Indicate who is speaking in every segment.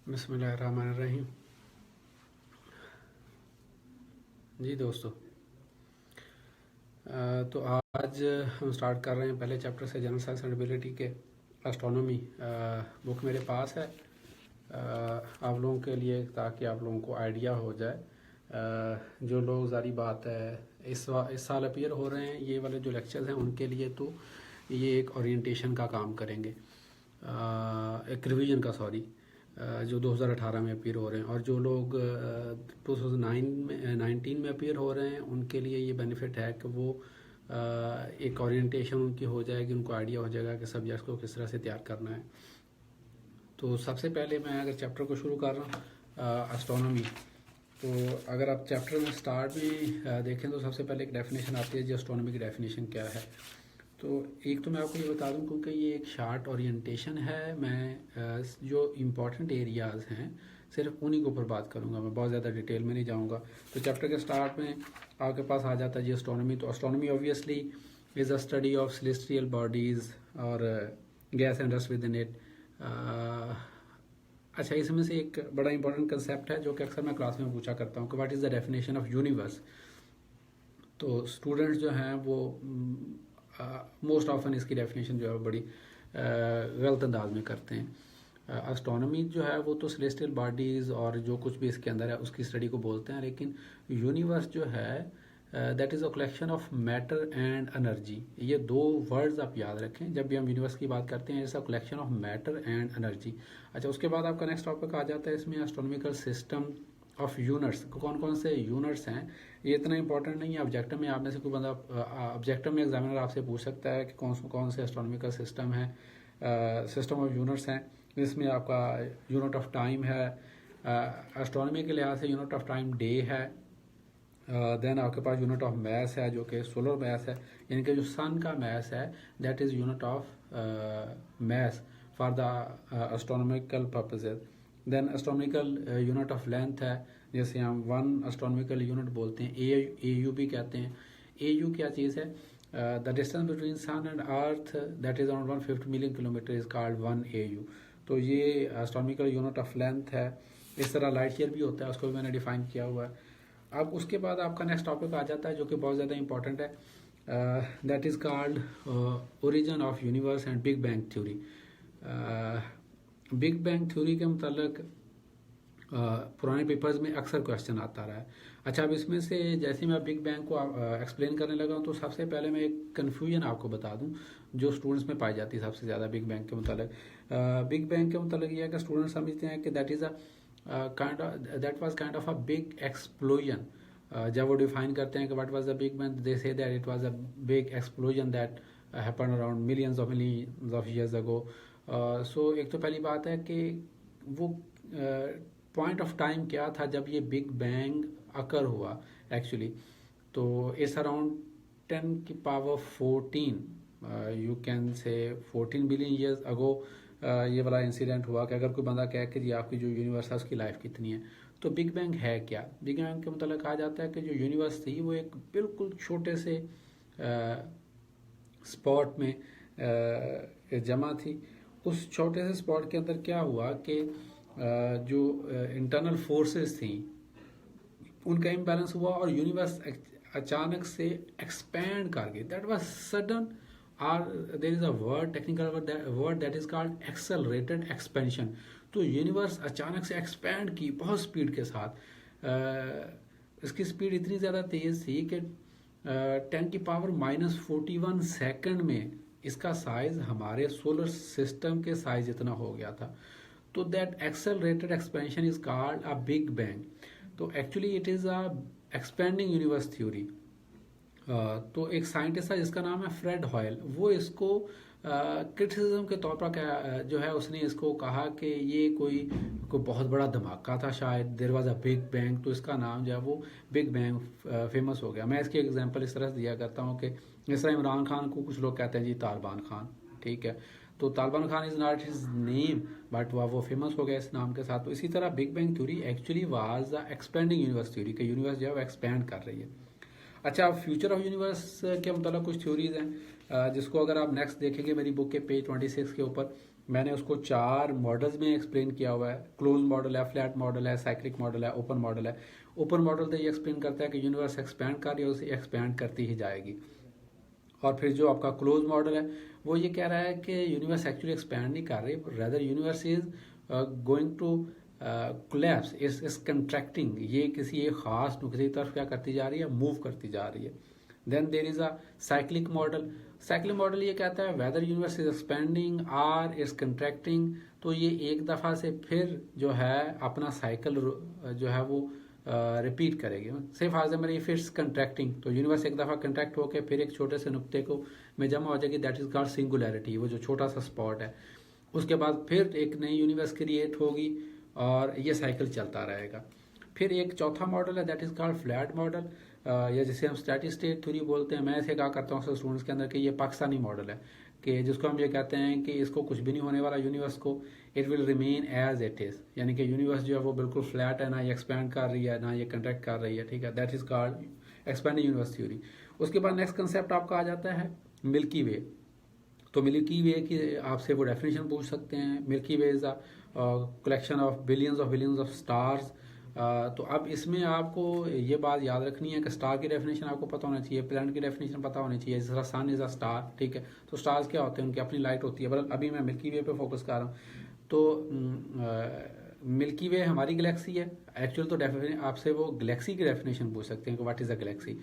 Speaker 1: बिस्मिल्लाहिर्रहमानिर्रहीम। जी दोस्तों, तो आज हम स्टार्ट कर रहे हैं पहले चैप्टर से, जनरल साइंस एंड एबिलिटी के एस्ट्रोनॉमी। बुक मेरे पास है आप लोगों के लिए, ताकि आप लोगों को आइडिया हो जाए। जो लोग, जारी बात है, इस साल अपीयर हो रहे हैं, ये वाले जो लेक्चर्स हैं उनके लिए तो ये एक ओरिएंटेशन का काम करेंगे, एक रिवीजन का, सॉरी, जो 2018 में अपीयर हो रहे हैं। और जो लोग 2019 में अपीयर हो रहे हैं, उनके लिए ये बेनिफिट है कि वो एक ओरिएंटेशन उनकी हो जाएगी, उनको आइडिया हो जाएगा कि सब्जेक्ट्स को किस तरह से तैयार करना है। तो सबसे पहले मैं अगर चैप्टर को शुरू कर रहा हूँ, एस्ट्रोनॉमी, तो अगर आप चैप्टर में स्टार्ट में देखें तो सबसे पहले एक डेफिनेशन आती है जी, एस्ट्रोनॉमी की डेफिनेशन क्या है। तो एक तो मैं आपको ये बता दूं, क्योंकि ये एक शार्ट ओरिएंटेशन है, मैं जो इम्पॉर्टेंट एरियाज़ हैं सिर्फ उन्हीं के ऊपर बात करूंगा, मैं बहुत ज़्यादा डिटेल में नहीं जाऊंगा। तो चैप्टर के स्टार्ट में आपके पास आ जाता है जी एस्ट्रोनॉमी। तो astronomy obviously is a study of celestial bodies और gas and dust within it. अच्छा, इसमें से एक बड़ा इंपॉर्टेंट कंसेप्ट है जो कि अक्सर मैं क्लास में पूछा करता हूँ कि what is the definition of universe. तो स्टूडेंट्स जो हैं वो मोस्ट ऑफन इसकी डेफिनेशन जो है बड़ी गलत अंदाज में करते हैं। एस्ट्रोनॉमी जो है वो तो सेलेस्टियल बॉडीज़ और जो कुछ भी इसके अंदर है उसकी स्टडी को बोलते हैं, लेकिन यूनिवर्स जो है that is a collection of matter and energy. ये दो वर्ड्स आप याद रखें जब भी हम यूनिवर्स की बात करते हैं, it's a collection of matter and energy. अच्छा, उसके बाद आपका नेक्स्ट टॉपिक आ जाता है इसमें एस्ट्रोनॉमिकल सिस्टम ऑफ यूनिट्स। कौन कौन से यूनिट्स हैं, ये इतना इंपॉर्टेंट नहीं है। ऑब्जेक्टिव में आप में से कोई बंदा, ऑब्जेक्टिव में एग्जामिनर आपसे पूछ सकता है कि कौन से एस्ट्रोनॉमिकल सिस्टम है, सिस्टम ऑफ यूनिट्स हैं। इसमें आपका यूनिट ऑफ टाइम है, एस्ट्रोनॉमी के लिहाज से यूनिट ऑफ टाइम डे है। देन आपके पास यूनिट ऑफ मैस है जो कि सोलर मैस है, यानी कि जो सन का मैस है that is unit of mass for the astronomical purposes. Then astronomical unit of length है, जैसे हम वन एस्ट्रोनॉमिकल यूनिट बोलते हैं, ए यू भी कहते हैं। ए यू क्या चीज़ है? The distance between sun and earth that is around 150 million kilometre is called one A U. तो ये एस्ट्रोनॉमिकल यूनिट ऑफ लेंथ है। इस तरह लाइट ईयर भी होता है, उसको भी मैंने डिफाइन किया हुआ है। अब उसके बाद आपका नेक्स्ट टॉपिक आ जाता है जो कि बहुत ज़्यादा इंपॉर्टेंट है, that is called origin of universe and big bang theory. Big bang theory के मतलब पुराने पेपर्स में अक्सर क्वेश्चन आता रहा है। अच्छा, अब इसमें से जैसे मैं बिग बैंग को एक्सप्लेन करने लगा हूँ, तो सबसे पहले मैं एक कन्फ्यूजन आपको बता दूँ जो स्टूडेंट्स में पाई जाती है सबसे ज़्यादा बिग बैंग के मतलब। बिग बैंग के मतलब ये है कि स्टूडेंट्स समझते हैं कि that is that was kind of a big explosion. जब वो डिफाइन करते हैं कि what was the big bang, they say that it was a big explosion that happened around millions of years ago. So एक तो पहली बात है कि वो पॉइंट ऑफ टाइम क्या था जब ये बिग बैंग अकर हुआ एक्चुअली। तो इट्स अराउंड 10 की पावर 14, यू कैन से 14 बिलियन ईयर्स अगो ये वाला इंसिडेंट हुआ। कि अगर कोई बंदा कहे कि जी आपकी जो यूनिवर्स है उसकी लाइफ कितनी है, तो बिग बैंग है क्या? बिग बैंग के मतलब कहा जाता है कि जो यूनिवर्स थी वो एक बिल्कुल छोटे से स्पॉट में जमा थी। उस छोटे से स्पॉट के अंदर क्या हुआ कि जो इंटरनल फोर्सेस थी उनका इम्बैलेंस हुआ और यूनिवर्स अचानक से एक्सपैंड कर गई। दैट वाज सडन, और there is a word, technical word that is called accelerated expansion. तो यूनिवर्स अचानक से एक्सपैंड की बहुत स्पीड के साथ। इसकी स्पीड इतनी ज़्यादा तेज़ थी कि 10 की पावर -41 सेकंड में इसका साइज हमारे सोलर सिस्टम के साइज इतना हो गया था। तो that accelerated expansion is called a big bang. तो actually it is a expanding universe theory. तो एक साइंटिस्ट है जिसका नाम है फ्रेड हॉयल, वो इसको क्रिटिसिज्म के तौर पर जो है उसने इसको कहा कि ये कोई बहुत बड़ा धमाका था शायद, there was a big bang, तो इसका नाम जो है वो बिग बैंग फेमस हो गया। मैं इसकी एग्जांपल इस तरह से दिया करता हूँ कि जिस तरह इमरान खान को कुछ लोग कहते हैं जी तालिबान खान, ठीक है, तो Taliban Khan is not his name but वो फेमस हो गया इस नाम के साथ। तो इसी तरह big bang theory actually was the expanding universe theory, कि यूनिवर्स जो है वो एक्सपैंड कर रही है। अच्छा, फ्यूचर ऑफ यूनिवर्स के मतलब कुछ थ्योरीज हैं जिसको अगर आप नेक्स्ट देखेंगे मेरी बुक के पेज 26 के ऊपर, मैंने उसको 4 मॉडल्स में एक्सप्लेन किया हुआ है। क्लोज मॉडल है, फ्लैट मॉडल है, साइक्लिक मॉडल है, ओपन मॉडल है। ओपन मॉडल तो ये एक्सप्लेन करता है कि यूनिवर्स एक्सपैंड कर रही है, उसे एक्सपैंड करती ही जाएगी। और फिर जो आपका क्लोज मॉडल है वो ये कह रहा है कि यूनिवर्स एक्चुअली एक्सपैंड नहीं कर रही, rather universe is going to collapse, is contracting. ये किसी एक खास नुकते की तरफ क्या करती जा रही है, मूव करती जा रही है। Then there is a cyclic model. Cyclic model ये कहता है whether universe is expanding or is contracting. तो ये एक दफ़ा से फिर जो है अपना साइकिल जो है वो रिपीट करेगी। से for example if it's contracting, तो यूनिवर्स एक दफ़ा कंट्रैक्ट होकर फिर एक छोटे से नुक्ते को में जमा हो जाएगी, दैट इज कॉल्ड सिंगुलैरिटी, वो जो छोटा सा स्पॉट है। उसके बाद फिर एक नई यूनिवर्स क्रिएट होगी और ये साइकिल चलता रहेगा। फिर एक चौथा मॉडल है that is called flat model, या जिसे हम स्टैटिक स्टेट थ्योरी बोलते हैं। मैं ऐसे कहा करता हूँ स्टूडेंट्स के अंदर कि ये पाकिस्तानी मॉडल है, कि जिसको हम ये कहते हैं कि इसको कुछ भी नहीं होने वाला यूनिवर्स को, it will remain as it is. यानी कि यूनिवर्स जो है वो बिल्कुल फ्लैट है, ना ये एक्सपैंड कर रही है ना ये कंट्रैक्ट कर रही है, ठीक है। That is called expanding universe theory. उसके बाद नेक्स्ट कंसेप्ट आपका आ जाता है मिल्की वे। तो मिल्की वे की आपसे वो डेफिनेशन पूछ सकते हैं। Milky way is a collection of billions of stars. तो अब इसमें आपको ये बात याद रखनी है कि स्टार की डेफिनेशन आपको पता होना चाहिए, प्लैनेट की डेफिनेशन पता होनी चाहिए। जिस तरह सन इज अ स्टार, ठीक है। तो स्टार्स क्या होते हैं, उनकी अपनी लाइट होती है, बट अभी मैं मिल्की वे पे फोकस कर रहा हूँ। तो मिल्की वे हमारी गैलेक्सी है। एक्चुअल तो आपसे वो गैलेक्सी की डेफिनेशन पूछ सकते हैं कि व्हाट इज अ गैलेक्सी।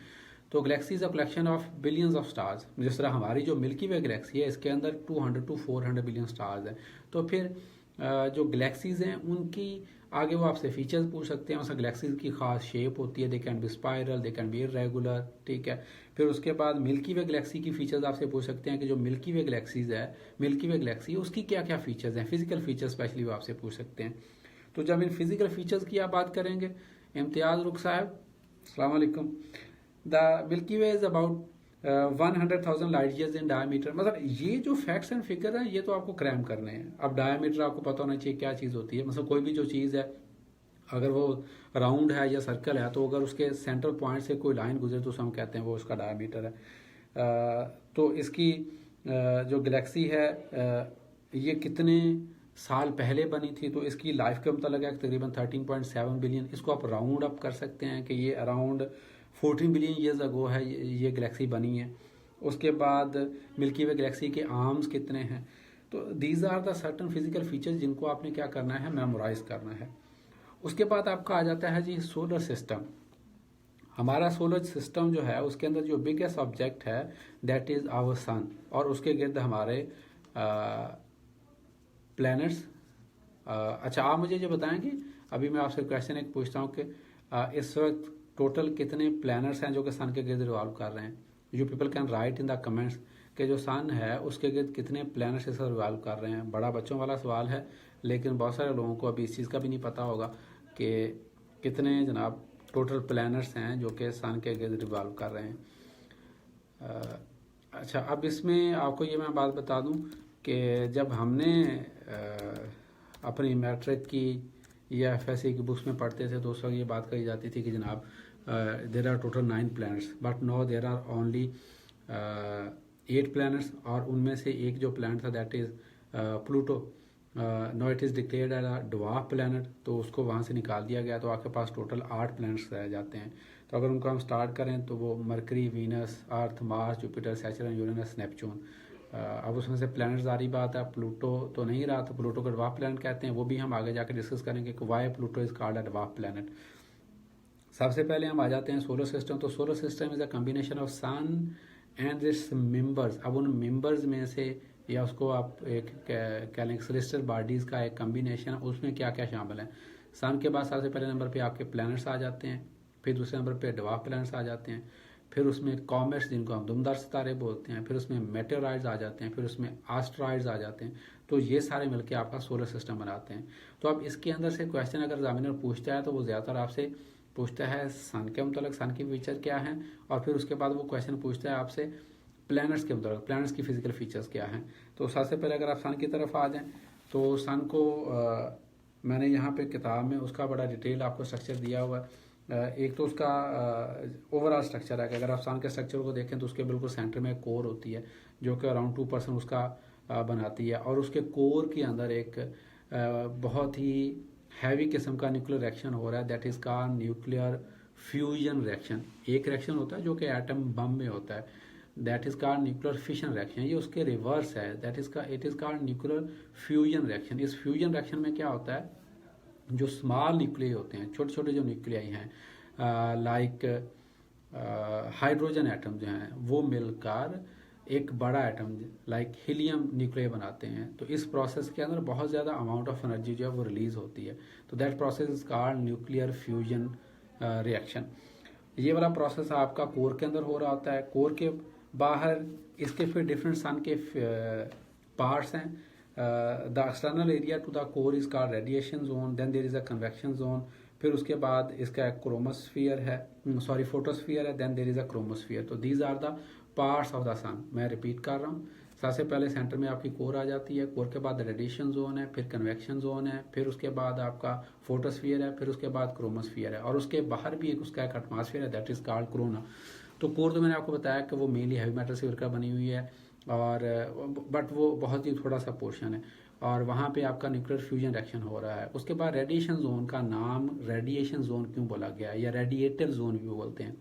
Speaker 1: तो Galaxy is a collection of billions of stars. जिस तरह हमारी जो मिल्की वे गैलेक्सी है इसके अंदर 200 to 400 बिलियन स्टार्स हैं। तो फिर जो गैलेक्सीज हैं उनकी आगे वो आपसे फीचर्स पूछ सकते हैं। उसमें गैलेक्सीज की खास शेप होती है, they can be spiral, they can be irregular, ठीक है। फिर उसके बाद मिल्की वे गैलेक्सी की फीचर्स आपसे पूछ सकते हैं कि जो मिल्की वे गैलेक्सीज है, मिल्की वे गैलेक्सी उसकी क्या क्या फीचर्स हैं, फिजिकल फीचर्स स्पेशली वो आपसे पूछ सकते हैं। तो जब इन फिजिकल फीचर्स की आप बात करेंगे, इम्तियाज रुख साहब अस्सलाम वालेकुम। The milky way is about 100,000 light years in diameter. मतलब ये जो फैक्ट्स एंड फिगर हैं ये तो आपको क्रैम करने हैं। अब डायमीटर आपको पता होना चाहिए क्या चीज़ होती है। मतलब कोई भी जो चीज़ है अगर वो राउंड है या सर्कल है, तो अगर उसके सेंट्रल पॉइंट से कोई लाइन गुजरे तो उसे हम कहते हैं वो उसका डायमीटर है। तो इसकी जो गैलेक्सी है ये कितने साल पहले बनी थी, तो इसकी लाइफ का मतलब है तकरीबन 13.7 बिलियन। इसको आप राउंड अप कर सकते हैं कि ये अराउंड 14 बिलियन ईयर्स अगो है ये गैलेक्सी बनी है। उसके बाद मिल्की वे गैलेक्सी के आर्म्स कितने हैं। तो these are the certain physical features जिनको आपने क्या करना है, मेमोराइज करना है। उसके बाद आपका आ जाता है जी सोलर सिस्टम। हमारा सोलर सिस्टम जो है उसके अंदर जो बिगेस्ट ऑब्जेक्ट है दैट इज आवर सन, और उसके गिर्द हमारे प्लैनेट्स। अच्छा आप मुझे ये बताएं कि अभी मैं आपसे क्वेश्चन एक पूछता हूँ कि इस वक्त टोटल कितने प्लैनेट्स हैं जो कि सन के गिर्द रिवॉल्व कर रहे हैं। You people can write in the comments कि जो सन है उसके गिर्द कितने प्लैनेट्स इस रिवॉल्व कर रहे हैं। बड़ा बच्चों वाला सवाल है, लेकिन बहुत सारे लोगों को अभी इस चीज़ का भी नहीं पता होगा कि कितने जनाब टोटल प्लैनेट्स हैं जो कि सन के गिर्द रिवॉल्व कर रहे हैं। अच्छा अब इसमें आपको ये मैं बात बता दूं कि जब हमने अपनी मैट्रिक की या एफएससी की बुक्स में पढ़ते थे तो उस वक्त ये बात कही जाती थी कि जनाब there are total 9 planets, but no there are only 8 planets. और उनमें से एक जो प्लैनेट था that is Pluto, no it is declared as a dwarf planet, तो उसको वहाँ से निकाल दिया गया। तो आपके पास टोटल 8 प्लैनेट्स रह जाते हैं। तो अगर उनको हम स्टार्ट करें तो वो Mercury, Venus, Earth, Mars, Jupiter, Saturn, Uranus, Neptune. अब उसमें से प्लैनेट्स सारी बात है, प्लूटो तो नहीं रहा, तो प्लूटो को ड्वार्फ प्लैनेट कहते हैं। वो भी हम आगे जाकर डिस्कस करेंगे कि why Pluto is called a dwarf planet. सबसे पहले हम आ जाते हैं सोलर सिस्टम। तो solar system is a combination of sun and its members. अब उन मेंबर्स में से या उसको आप एक कह लें सेलेस्टियल बॉडीज़ का एक कम्बिनेशन, उसमें क्या क्या शामिल है। सन के बाद सबसे पहले नंबर पे आपके प्लैनेट्स आ जाते हैं, फिर दूसरे नंबर पे ड्वार्फ प्लैनेट्स आ जाते हैं, फिर उसमें कॉमेट्स जिनको हम दुमदार सितारे बोलते हैं, फिर उसमें मेटेओराइड्स आ जाते हैं, फिर उसमें एस्टेरॉइड्स आ जाते हैं। तो ये सारे मिलकर आपका सोलर सिस्टम बनाते हैं। तो अब इसके अंदर से क्वेश्चन अगर एग्जामिनर पूछता है तो वो ज़्यादातर आपसे पूछता है सन के मतलब सन की फीचर क्या है, और फिर उसके बाद वो क्वेश्चन पूछता है आपसे प्लैनेट्स के मतलब प्लैनेट्स की फिजिकल फीचर्स क्या हैं। तो सबसे पहले अगर आप सन की तरफ आ जाएं तो सन को मैंने यहाँ पे किताब में उसका बड़ा डिटेल आपको स्ट्रक्चर दिया हुआ है। एक तो उसका ओवरऑल स्ट्रक्चर है कि अगर आप सन के स्ट्रक्चर को देखें तो उसके बिल्कुल सेंटर में कोर होती है जो कि अराउंड 2% उसका बनाती है, और उसके कोर के अंदर एक बहुत ही हैवी किस्म का न्यूक्लियर रिएक्शन हो रहा है, दैट इज़ का न्यूक्लियर फ्यूजन रिएक्शन। एक रिएक्शन होता है जो कि एटम बम में होता है, that is called nuclear fission reaction. ये उसके रिवर्स है, दैट इज़ का it is called nuclear fusion reaction. इस फ्यूजन रिएक्शन में क्या होता है, जो स्मॉल न्यूक्लियाई होते हैं, छोटे छोटे जो न्यूक्लियाई हैं, लाइक हाइड्रोजन एटम जो हैं, वो मिलकर एक बड़ा एटम लाइक हीलियम न्यूक्लियर बनाते हैं। तो इस प्रोसेस के अंदर बहुत ज़्यादा अमाउंट ऑफ एनर्जी जो है वो रिलीज होती है। तो that process is called nuclear fusion reaction. ये वाला प्रोसेस आपका कोर के अंदर हो रहा होता है। कोर के बाहर इसके फिर डिफरेंट सन के पार्ट्स हैं। The external area to the core is called radiation zone, then there is a convection zone, फिर उसके बाद इसका क्रोमोस्फियर है, सॉरी फोटोस्फियर है, then there is a chromosphere. तो these are the parts of the sun. मैं repeat कर रहा हूँ, सबसे पहले सेंटर में आपकी कोर आ जाती है, कोर के बाद रेडिएशन जोन है, फिर कन्वेक्शन जोन है, फिर उसके बाद आपका फोटोस्फियर है, फिर उसके बाद क्रोमोस्फियर है, और उसके बाहर भी एक उसका एक एटमॉस्फेयर है, दैट इज कॉल्ड कोरोना। तो कोर तो मैंने आपको बताया कि वो मेनली हैवी मेटल से मिलकर बनी हुई है, और बट वो बहुत ही थोड़ा सा पोर्शन है, और वहाँ पे आपका न्यूक्लियर फ्यूजन रिएक्शन हो रहा है। उसके बाद रेडिएशन जोन का नाम रेडिएशन जोन क्यों बोला गया है, या रेडिएटिव जोन भी बोलते हैं,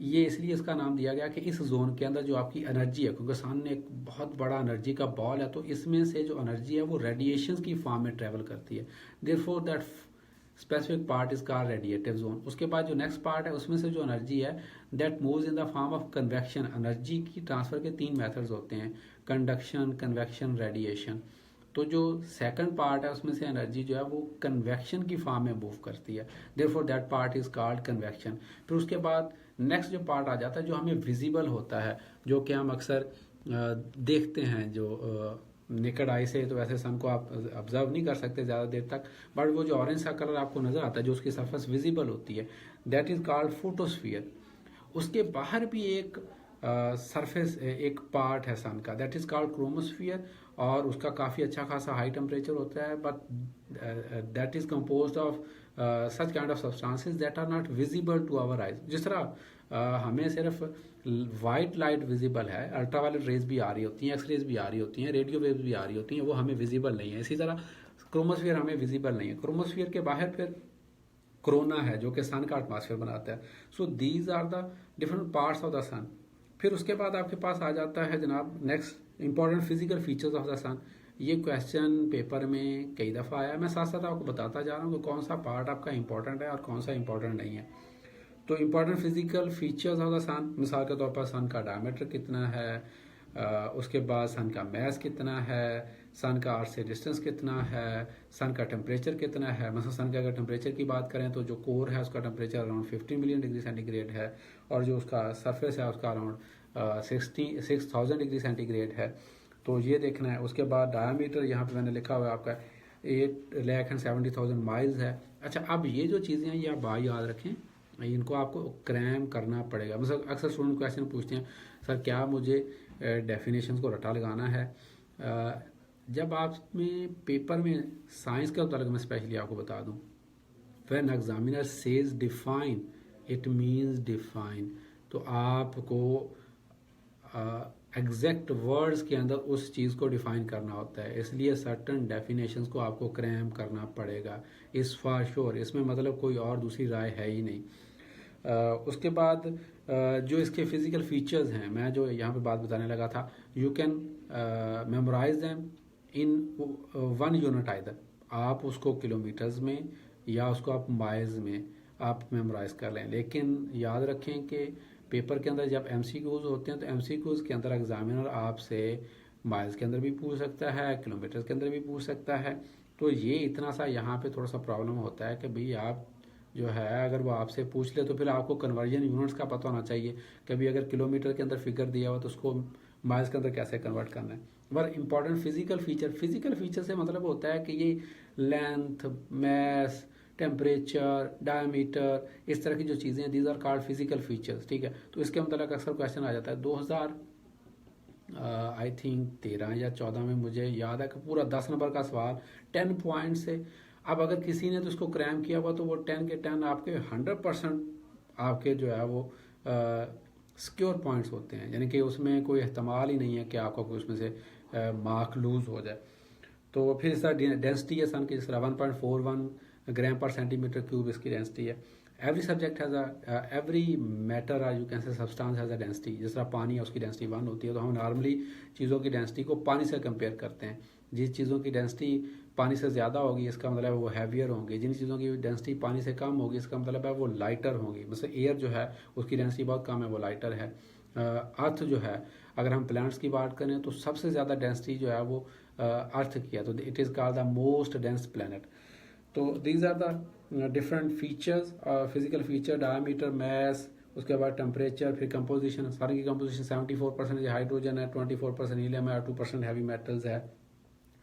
Speaker 1: ये इसलिए इसका नाम दिया गया कि इस जोन के अंदर जो आपकी एनर्जी है, क्योंकि सामने एक बहुत बड़ा एनर्जी का बॉल है, तो इसमें से जो एनर्जी है वो रेडिएशंस की फॉर्म में ट्रेवल करती है, therefore that specific part is called radiative zone. उसके बाद जो नेक्स्ट पार्ट है उसमें से जो एनर्जी है that moves in the form of convection. Energy की ट्रांसफर के 3 मेथड्स होते हैं, कंडक्शन, कन्वेक्शन, रेडिएशन। तो जो सेकंड पार्ट है उसमें से एनर्जी जो है वो कन्वेक्शन की फॉर्म में मूव करती है, therefore that part is called convection. फिर उसके बाद नेक्स्ट जो पार्ट आ जाता है जो हमें विजिबल होता है, जो कि हम अक्सर देखते हैं, जो नेकेड आई से तो वैसे सन को आप ऑब्जर्व नहीं कर सकते ज़्यादा देर तक, बट वो जो ऑरेंज सा कलर आपको नज़र आता है जो उसकी सरफेस विजिबल होती है, दैट इज कॉल्ड फोटोस्फियर। उसके बाहर भी एक सरफेस एक पार्ट है सन का, दैट इज कॉल्ड क्रोमोस्फियर, और उसका काफ़ी अच्छा खासा हाई टेम्परेचर होता है, but that is composed of such kind of substances that are not visible to our eyes. जिस तरह हमें सिर्फ वाइट लाइट विजिबल है, अल्ट्रावायलेट रेज भी आ रही होती हैं, एक्स रेज भी आ रही होती हैं, रेडियो वेव्स भी आ रही होती हैं, वो हमें विजिबल नहीं है। इसी तरह क्रोमोस्फियर हमें विजिबल नहीं है। क्रोमोस्फियर के बाहर फिर कोरोना है जो कि सन का एटमॉस्फेयर बनाता है। So these are the different parts of the sun. फिर उसके बाद आपके पास आ जाता है जनाब next important physical features of the sun. ये क्वेश्चन पेपर में कई दफ़ा आया, मैं साथ साथ आपको बताता जा रहा हूँ कि कौन सा पार्ट आपका इंपॉर्टेंट है और कौन सा इंपॉर्टेंट नहीं है। तो important physical features of the sun, मिसाल के तौर पर सन का डायमीटर कितना है, उसके बाद सन का मैस कितना है, सन का अर्थ से डिस्टेंस कितना है, सन का टेम्परेचर कितना है। मतलब सन के अगर टेम्परेचर की बात करें तो जो कोर है उसका temperature around 15 million degree centigrade है, और जो उसका सरफेस है उसका अराउंड 6000 डिग्री सेंटीग्रेड है। तो ये देखना है। उसके बाद डायमीटर यहाँ पे मैंने लिखा हुआ है आपका 8,70,000 माइल्स है। अच्छा, अब ये जो चीज़ें हैं ये आप बात याद रखें, इनको आपको क्रैम करना पड़ेगा। मतलब अक्सर स्टूडेंट क्वेश्चन पूछते हैं, सर क्या मुझे डेफिनेशंस को रटा लगाना है। जब आप में पेपर में साइंस के मतलब मैं स्पेशली आपको बता दूं, when examiner says define it means define. तो आपको एग्जैक्ट वर्ड्स के अंदर उस चीज़ को डिफाइन करना होता है, इसलिए सर्टन डेफिनेशंस को आपको क्रैम करना पड़ेगा, इस फॉर श्योर। इसमें मतलब कोई और दूसरी राय है ही नहीं। उसके बाद जो इसके फिजिकल फीचर्स हैं, मैं जो यहाँ पे बात बताने लगा था, you can memorise them in 1 unit either. आप उसको किलोमीटर्स में या उसको आप माइल्स में आप मेमोराइज कर लें, लेकिन याद रखें कि पेपर के अंदर जब एमसीक्यूज होते हैं तो एमसीक्यूज के अंदर एग्जामिनर आपसे माइल्स के अंदर भी पूछ सकता है, किलोमीटर्स के अंदर भी पूछ सकता है। तो ये इतना सा यहाँ पे थोड़ा सा प्रॉब्लम होता है कि भाई आप जो है अगर वो आपसे पूछ ले तो फिर आपको कन्वर्जन यूनिट्स का पता होना चाहिए। कभी अगर किलोमीटर के अंदर फिगर दिया हुआ तो उसको माइल्स के अंदर कैसे कन्वर्ट करना है। पर इंपॉर्टेंट फिजिकल फीचर से मतलब होता है कि ये लेंथ, मैस, टेम्परेचर, डायमीटर, इस तरह की जो चीज़ें हैं, these are called physical features. ठीक है, तो इसके मतलब अक्सर क्वेश्चन आ जाता है। 2000 आई थिंक 13 या 14 में मुझे याद है कि पूरा 10 नंबर का सवाल 10 पॉइंट से। अब अगर किसी ने तो इसको क्रैम किया हुआ तो वो 10 के 10 आपके 100% आपके जो है वो सिक्योर पॉइंट्स होते हैं, यानी कि उसमें कोई एहतमाल ही नहीं है कि आपका कोई उसमें से मार्क लूज हो जाए। तो फिर इसका डेंसिटी है सन की, जिस तरह 1.41 ग्राम पर सेंटीमीटर क्यूब इसकी डेंसिटी है। Every subject has every matter you can से सब्सटेंस हैज़ अ डेंसिटी। जिस तरह पानी है उसकी डेंसिटी 1 होती है, तो हम नॉर्मली चीज़ों की डेंसिटी को पानी से कंपेयर करते हैं। जिस चीज़ों की डेंसिटी पानी से ज़्यादा होगी इसका मतलब है वो हैवियर होंगी, जिन चीज़ों की डेंसिटी पानी से कम होगी इसका मतलब है वो लाइटर होंगी। मतलब एयर जो है उसकी डेंसिटी बहुत कम है, वो लाइटर है। अर्थ जो है, अगर हम प्लैनेट्स की बात करें तो सबसे ज़्यादा डेंसिटी जो है वो अर्थ की है, तो it is called the most dense planet. तो these are the different features, physical feature, diameter, mass, उसके बाद टेम्परेचर, फिर कंपोजिशन। सारे की कंपोजिशन 74% हाइड्रोजन है, 24% हीलियम है और 2% हैवी मेटल्स है।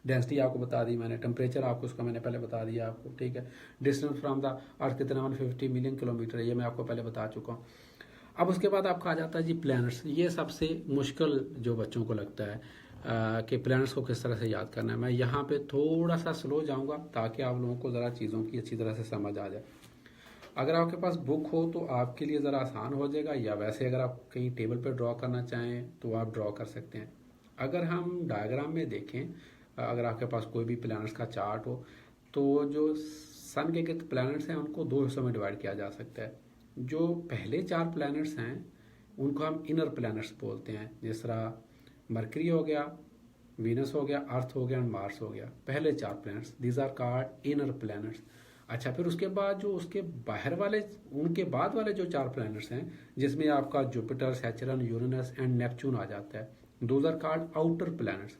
Speaker 1: डेंसिटी आपको बता दी मैंने, टेम्परेचर आपको उसका मैंने पहले बता दिया आपको, ठीक है। डिस्टेंस फ्रॉम द अर्थ कितना 150 मिलियन किलोमीटर है, ये मैं आपको पहले बता चुका हूँ। अब उसके बाद आपका आ जाता है जी प्लैनेट्स। ये सबसे मुश्किल जो बच्चों को लगता है कि प्लैनेट्स को किस तरह से याद करना है। मैं यहाँ पे थोड़ा सा स्लो जाऊँगा ताकि आप लोगों को ज़रा चीज़ों की अच्छी तरह से समझ आ जाए। अगर आपके पास बुक हो तो आपके लिए ज़रा आसान हो जाएगा, या वैसे अगर आप कहीं टेबल पर ड्रॉ करना चाहें तो आप ड्रॉ कर सकते हैं। अगर हम डायग्राम में देखें, अगर आपके पास कोई भी प्लैनेट्स का चार्ट हो, तो जो सन के गिर्द प्लैनेट्स हैं उनको दो हिस्सों में डिवाइड किया जा सकता है। जो पहले 4 प्लैनेट्स हैं उनको हम इनर प्लैनेट्स बोलते हैं, जिस तरह मरकरी हो गया, वीनस हो गया, अर्थ हो गया और मार्स हो गया। पहले 4 planets, these are called inner planets. अच्छा, फिर उसके बाद जो उसके बाहर वाले, उनके बाद वाले जो 4 प्लैनेट्स हैं, जिसमें आपका Jupiter, Saturn, Uranus and Neptune आ जाता है, those are called outer planets.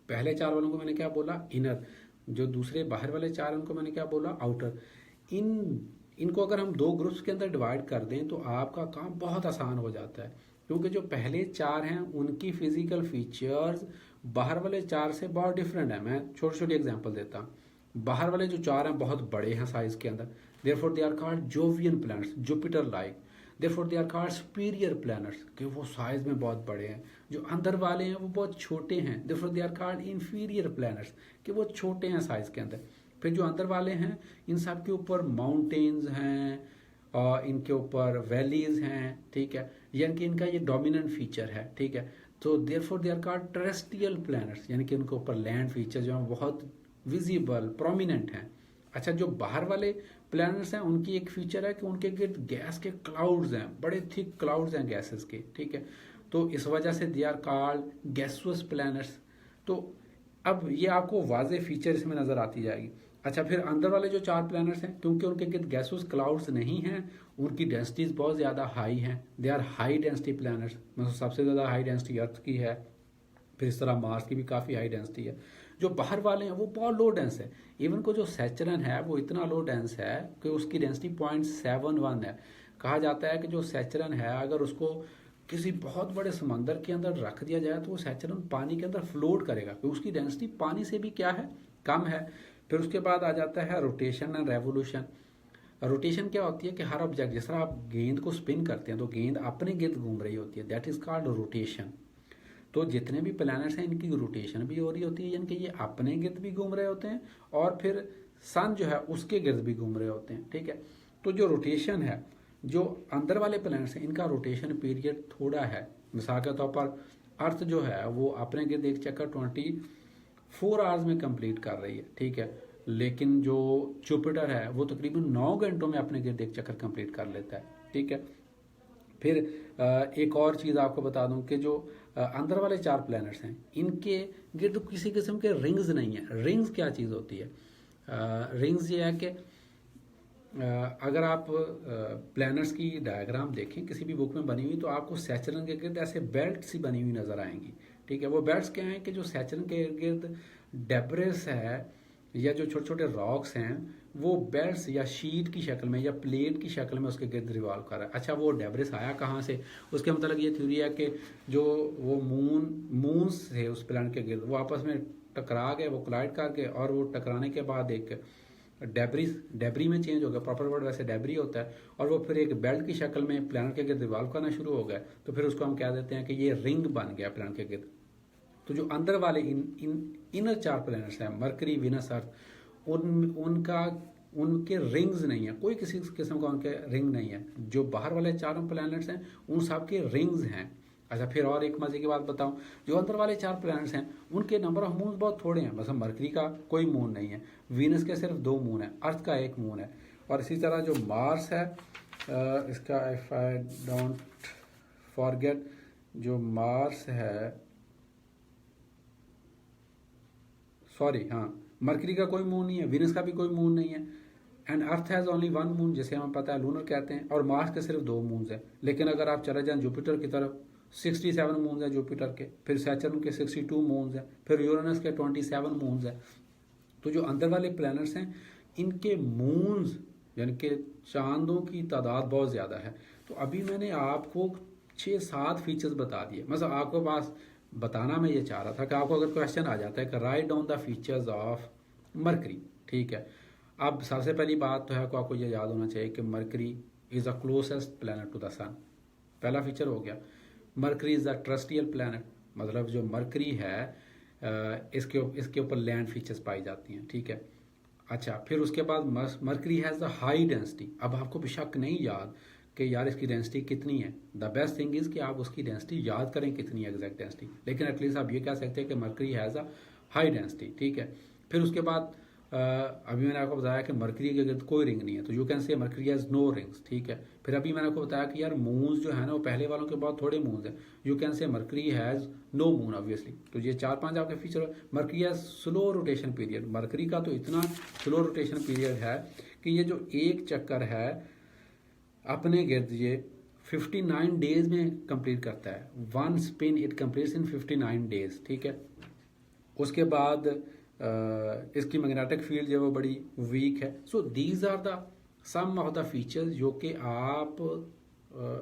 Speaker 1: पहले 4 वालों को मैंने क्या बोला, इनर। जो दूसरे बाहर वाले 4 उनको मैंने क्या बोला, आउटर। इनको अगर हम 2 ग्रुप्स के अंदर डिवाइड कर दें तो आपका काम बहुत आसान हो जाता है, क्योंकि जो पहले 4 हैं उनकी फिजिकल फीचर्स बाहर वाले 4 से बहुत डिफरेंट है। मैं छोटी छोटी एग्जांपल देता हूँ। बाहर वाले जो 4 हैं बहुत बड़े हैं साइज के अंदर, therefore they are called Jovian planets, Jupiter like. Therefore they are called superior planets, कि वो साइज में बहुत बड़े हैं। जो अंदर वाले हैं वो बहुत छोटे हैं, therefore they are called inferior planets, कि वो छोटे हैं साइज के अंदर। फिर जो अंदर वाले हैं, इन सब के ऊपर माउंटेन्स हैं और इनके ऊपर वैलीज हैं, ठीक है, यानी कि इनका ये डोमिनेंट फीचर है, ठीक है। तो therefore they are called terrestrial planets, यानी कि उनके ऊपर लैंड फीचर जो है बहुत विजिबल, प्रोमिनेंट हैं। अच्छा, जो बाहर वाले प्लैनेट्स हैं उनकी एक फीचर है कि उनके गिर्द गैस के क्लाउड्स हैं, बड़े थिक क्लाउड्स हैं गैसेस के, ठीक है। तो इस वजह से दे आर कॉल्ड गैसुअस प्लैनेट्स। तो अब ये आपको वाजे फीचर इसमें नजर आती जाएगी। अच्छा, फिर अंदर वाले जो 4 प्लैनेट्स हैं, क्योंकि उनके गिर्द गैसुअस क्लाउड्स नहीं हैं, उनकी डेंसिटीज बहुत ज़्यादा हाई हैं, they are high density planets. मतलब सबसे ज़्यादा हाई डेंसिटी अर्थ की है, फिर इस तरह मार्स की भी काफ़ी हाई डेंसिटी है। जो बाहर वाले हैं वो बहुत लो डेंस है। इवन को जो सैचरन है वो इतना लो डेंस है कि उसकी डेंसिटी 0.71 है। कहा जाता है कि जो सैचरन है अगर उसको किसी बहुत बड़े समंदर के अंदर रख दिया जाए तो वो सैचरन पानी के अंदर फ्लोट करेगा, क्योंकि उसकी डेंसिटी पानी से भी क्या है, कम है। फिर उसके बाद आ जाता है रोटेशन एंड रेवोल्यूशन। रोटेशन क्या होती है कि हर ऑब्जेक्ट, जिस तरह आप गेंद को स्पिन करते हैं तो गेंद अपने गिर्द घूम रही होती है, दैट इज कॉल्ड रोटेशन। तो जितने भी प्लैनेट्स हैं इनकी रोटेशन भी हो रही होती है, यानी कि ये अपने गिर्द भी घूम रहे होते हैं और फिर सन जो है उसके गिर्द भी घूम रहे होते हैं, ठीक है। तो जो रोटेशन है, जो अंदर वाले प्लैनेट्स हैं इनका रोटेशन पीरियड थोड़ा है। मिसाल के तौर पर अर्थ जो है वो अपने गिर्द एक चक्कर 24 आवर्स में कंप्लीट कर रही है, ठीक है। लेकिन जो जुपिटर है वो तकरीबन 9 घंटों में अपने गिर्द एक चक्कर कंप्लीट कर लेता है, ठीक है। फिर एक और चीज़ आपको बता दूं कि जो अंदर वाले 4 प्लैनेट्स हैं इनके गिर्द किसी किस्म के रिंग्स नहीं है। रिंग्स क्या चीज़ होती है? रिंग्स ये है कि अगर आप प्लैनेट्स की डायग्राम देखें किसी भी बुक में बनी हुई तो आपको सैचरन के गिर्द ऐसे बेल्ट सी बनी हुई नजर आएंगी, ठीक है। वो बेल्ट्स क्या हैं कि जो सैचरन के गिर्द डेब्रिस है या जो छोटे छोटे रॉक्स हैं वो बेल्ट्स या शीट की शक्ल में या प्लेट की शक्ल में उसके गिर्द रिवॉल्व कर रहा है। अच्छा, वो डेब्रिस आया कहाँ से? उसके मतलब ये थ्योरी है कि जो वो मून्स थे उस प्लैनेट के गिर्द वो आपस में टकरा गए, वो कोलाइड करके, और वो टकराने के बाद एक डेब्री में चेंज हो गया, प्रॉपर वर्ड वैसे डेब्री होता है, और वो फिर एक बेल्ट की शक्ल में प्लैनेट के गिर्द रिवॉल्व करना शुरू हो गया। तो फिर उसको हम कह देते हैं कि ये रिंग बन गया प्लैनेट के गिर्द। तो जो अंदर वाले इनर 4 प्लैनेट्स हैं, मरकरी, वीनस, अर्थ, उनके रिंग्स नहीं है, कोई किसी किस्म का उनके रिंग नहीं है। जो बाहर वाले 4 प्लैनेट्स हैं उन सब के रिंग्स हैं। अच्छा, फिर और एक मजे की बात बताऊं, जो अंदर वाले 4 प्लैनेट्स हैं उनके नंबर ऑफ मून बहुत थोड़े हैं। मतलब मरकरी का कोई मून नहीं है, वीनस के सिर्फ 2 मून है, अर्थ का 1 मून है। और इसी तरह जो मार्स है, इसका इफ आई डोंट फॉरगेट, जो मार्स है, सॉरी हाँ, मरकरी का कोई मून नहीं है, वीनस का भी कोई मून नहीं है, and earth has only 1 moon, जिसे हमें पता है लूनर कहते हैं, और मार्स के सिर्फ 2 मून्स हैं। लेकिन अगर आप चले जाएं जुपिटर की तरफ, 67 मून्स हैं जुपिटर के, फिर सैटर्न के 62 मून्स हैं, फिर यूरेनस के 27 मून्स हैं। तो जो अंदर वाले प्लैनेट्स हैं इनके मून्स यानी कि चांदों की तादाद बहुत ज़्यादा है। तो अभी मैंने आपको 6-7 फीचर्स बता दिए। मतलब आपको पास बताना मैं ये चाह रहा था कि आपको अगर क्वेश्चन आ जाता है कि write down the features of mercury, ठीक है। अब सबसे पहली बात तो है कि आपको ये याद होना चाहिए कि Mercury is the closest planet to the sun. पहला फीचर हो गया। Mercury is the terrestrial planet, मतलब जो मरकरी है इसके ऊपर लैंड फीचर्स पाई जाती हैं, ठीक है। अच्छा, फिर उसके बाद mercury has the high density. अब आपको बेशक नहीं याद कि यार इसकी डेंसिटी कितनी है, द बेस्ट थिंग इज़ कि आप उसकी डेंसिटी याद करें कितनी है एग्जैक्ट डेंसिटी, लेकिन एटलीस्ट आप ये कह सकते हैं कि mercury has a high density, ठीक है। फिर उसके बाद अभी मैंने आपको बताया कि मरकरी के गिर्द कोई रिंग नहीं है, तो you can say Mercury has no rings, ठीक है। फिर अभी मैंने आपको बताया कि यार मून्स जो है ना वो पहले वालों के बहुत थोड़े मून्स हैं, you can say Mercury has no moon obviously. तो ये 4-5 आपके feature. Mercury has slow rotation period, Mercury का तो इतना स्लो रोटेशन पीरियड है कि ये जो एक चक्कर है अपने गिर्द ये 59 डेज में कंप्लीट करता है। 1 spin it completes in 59 days, ठीक है। उसके बाद इसकी मैग्नेटिक फील्ड जो है वो बड़ी वीक है। So these are the some of the features जो कि आप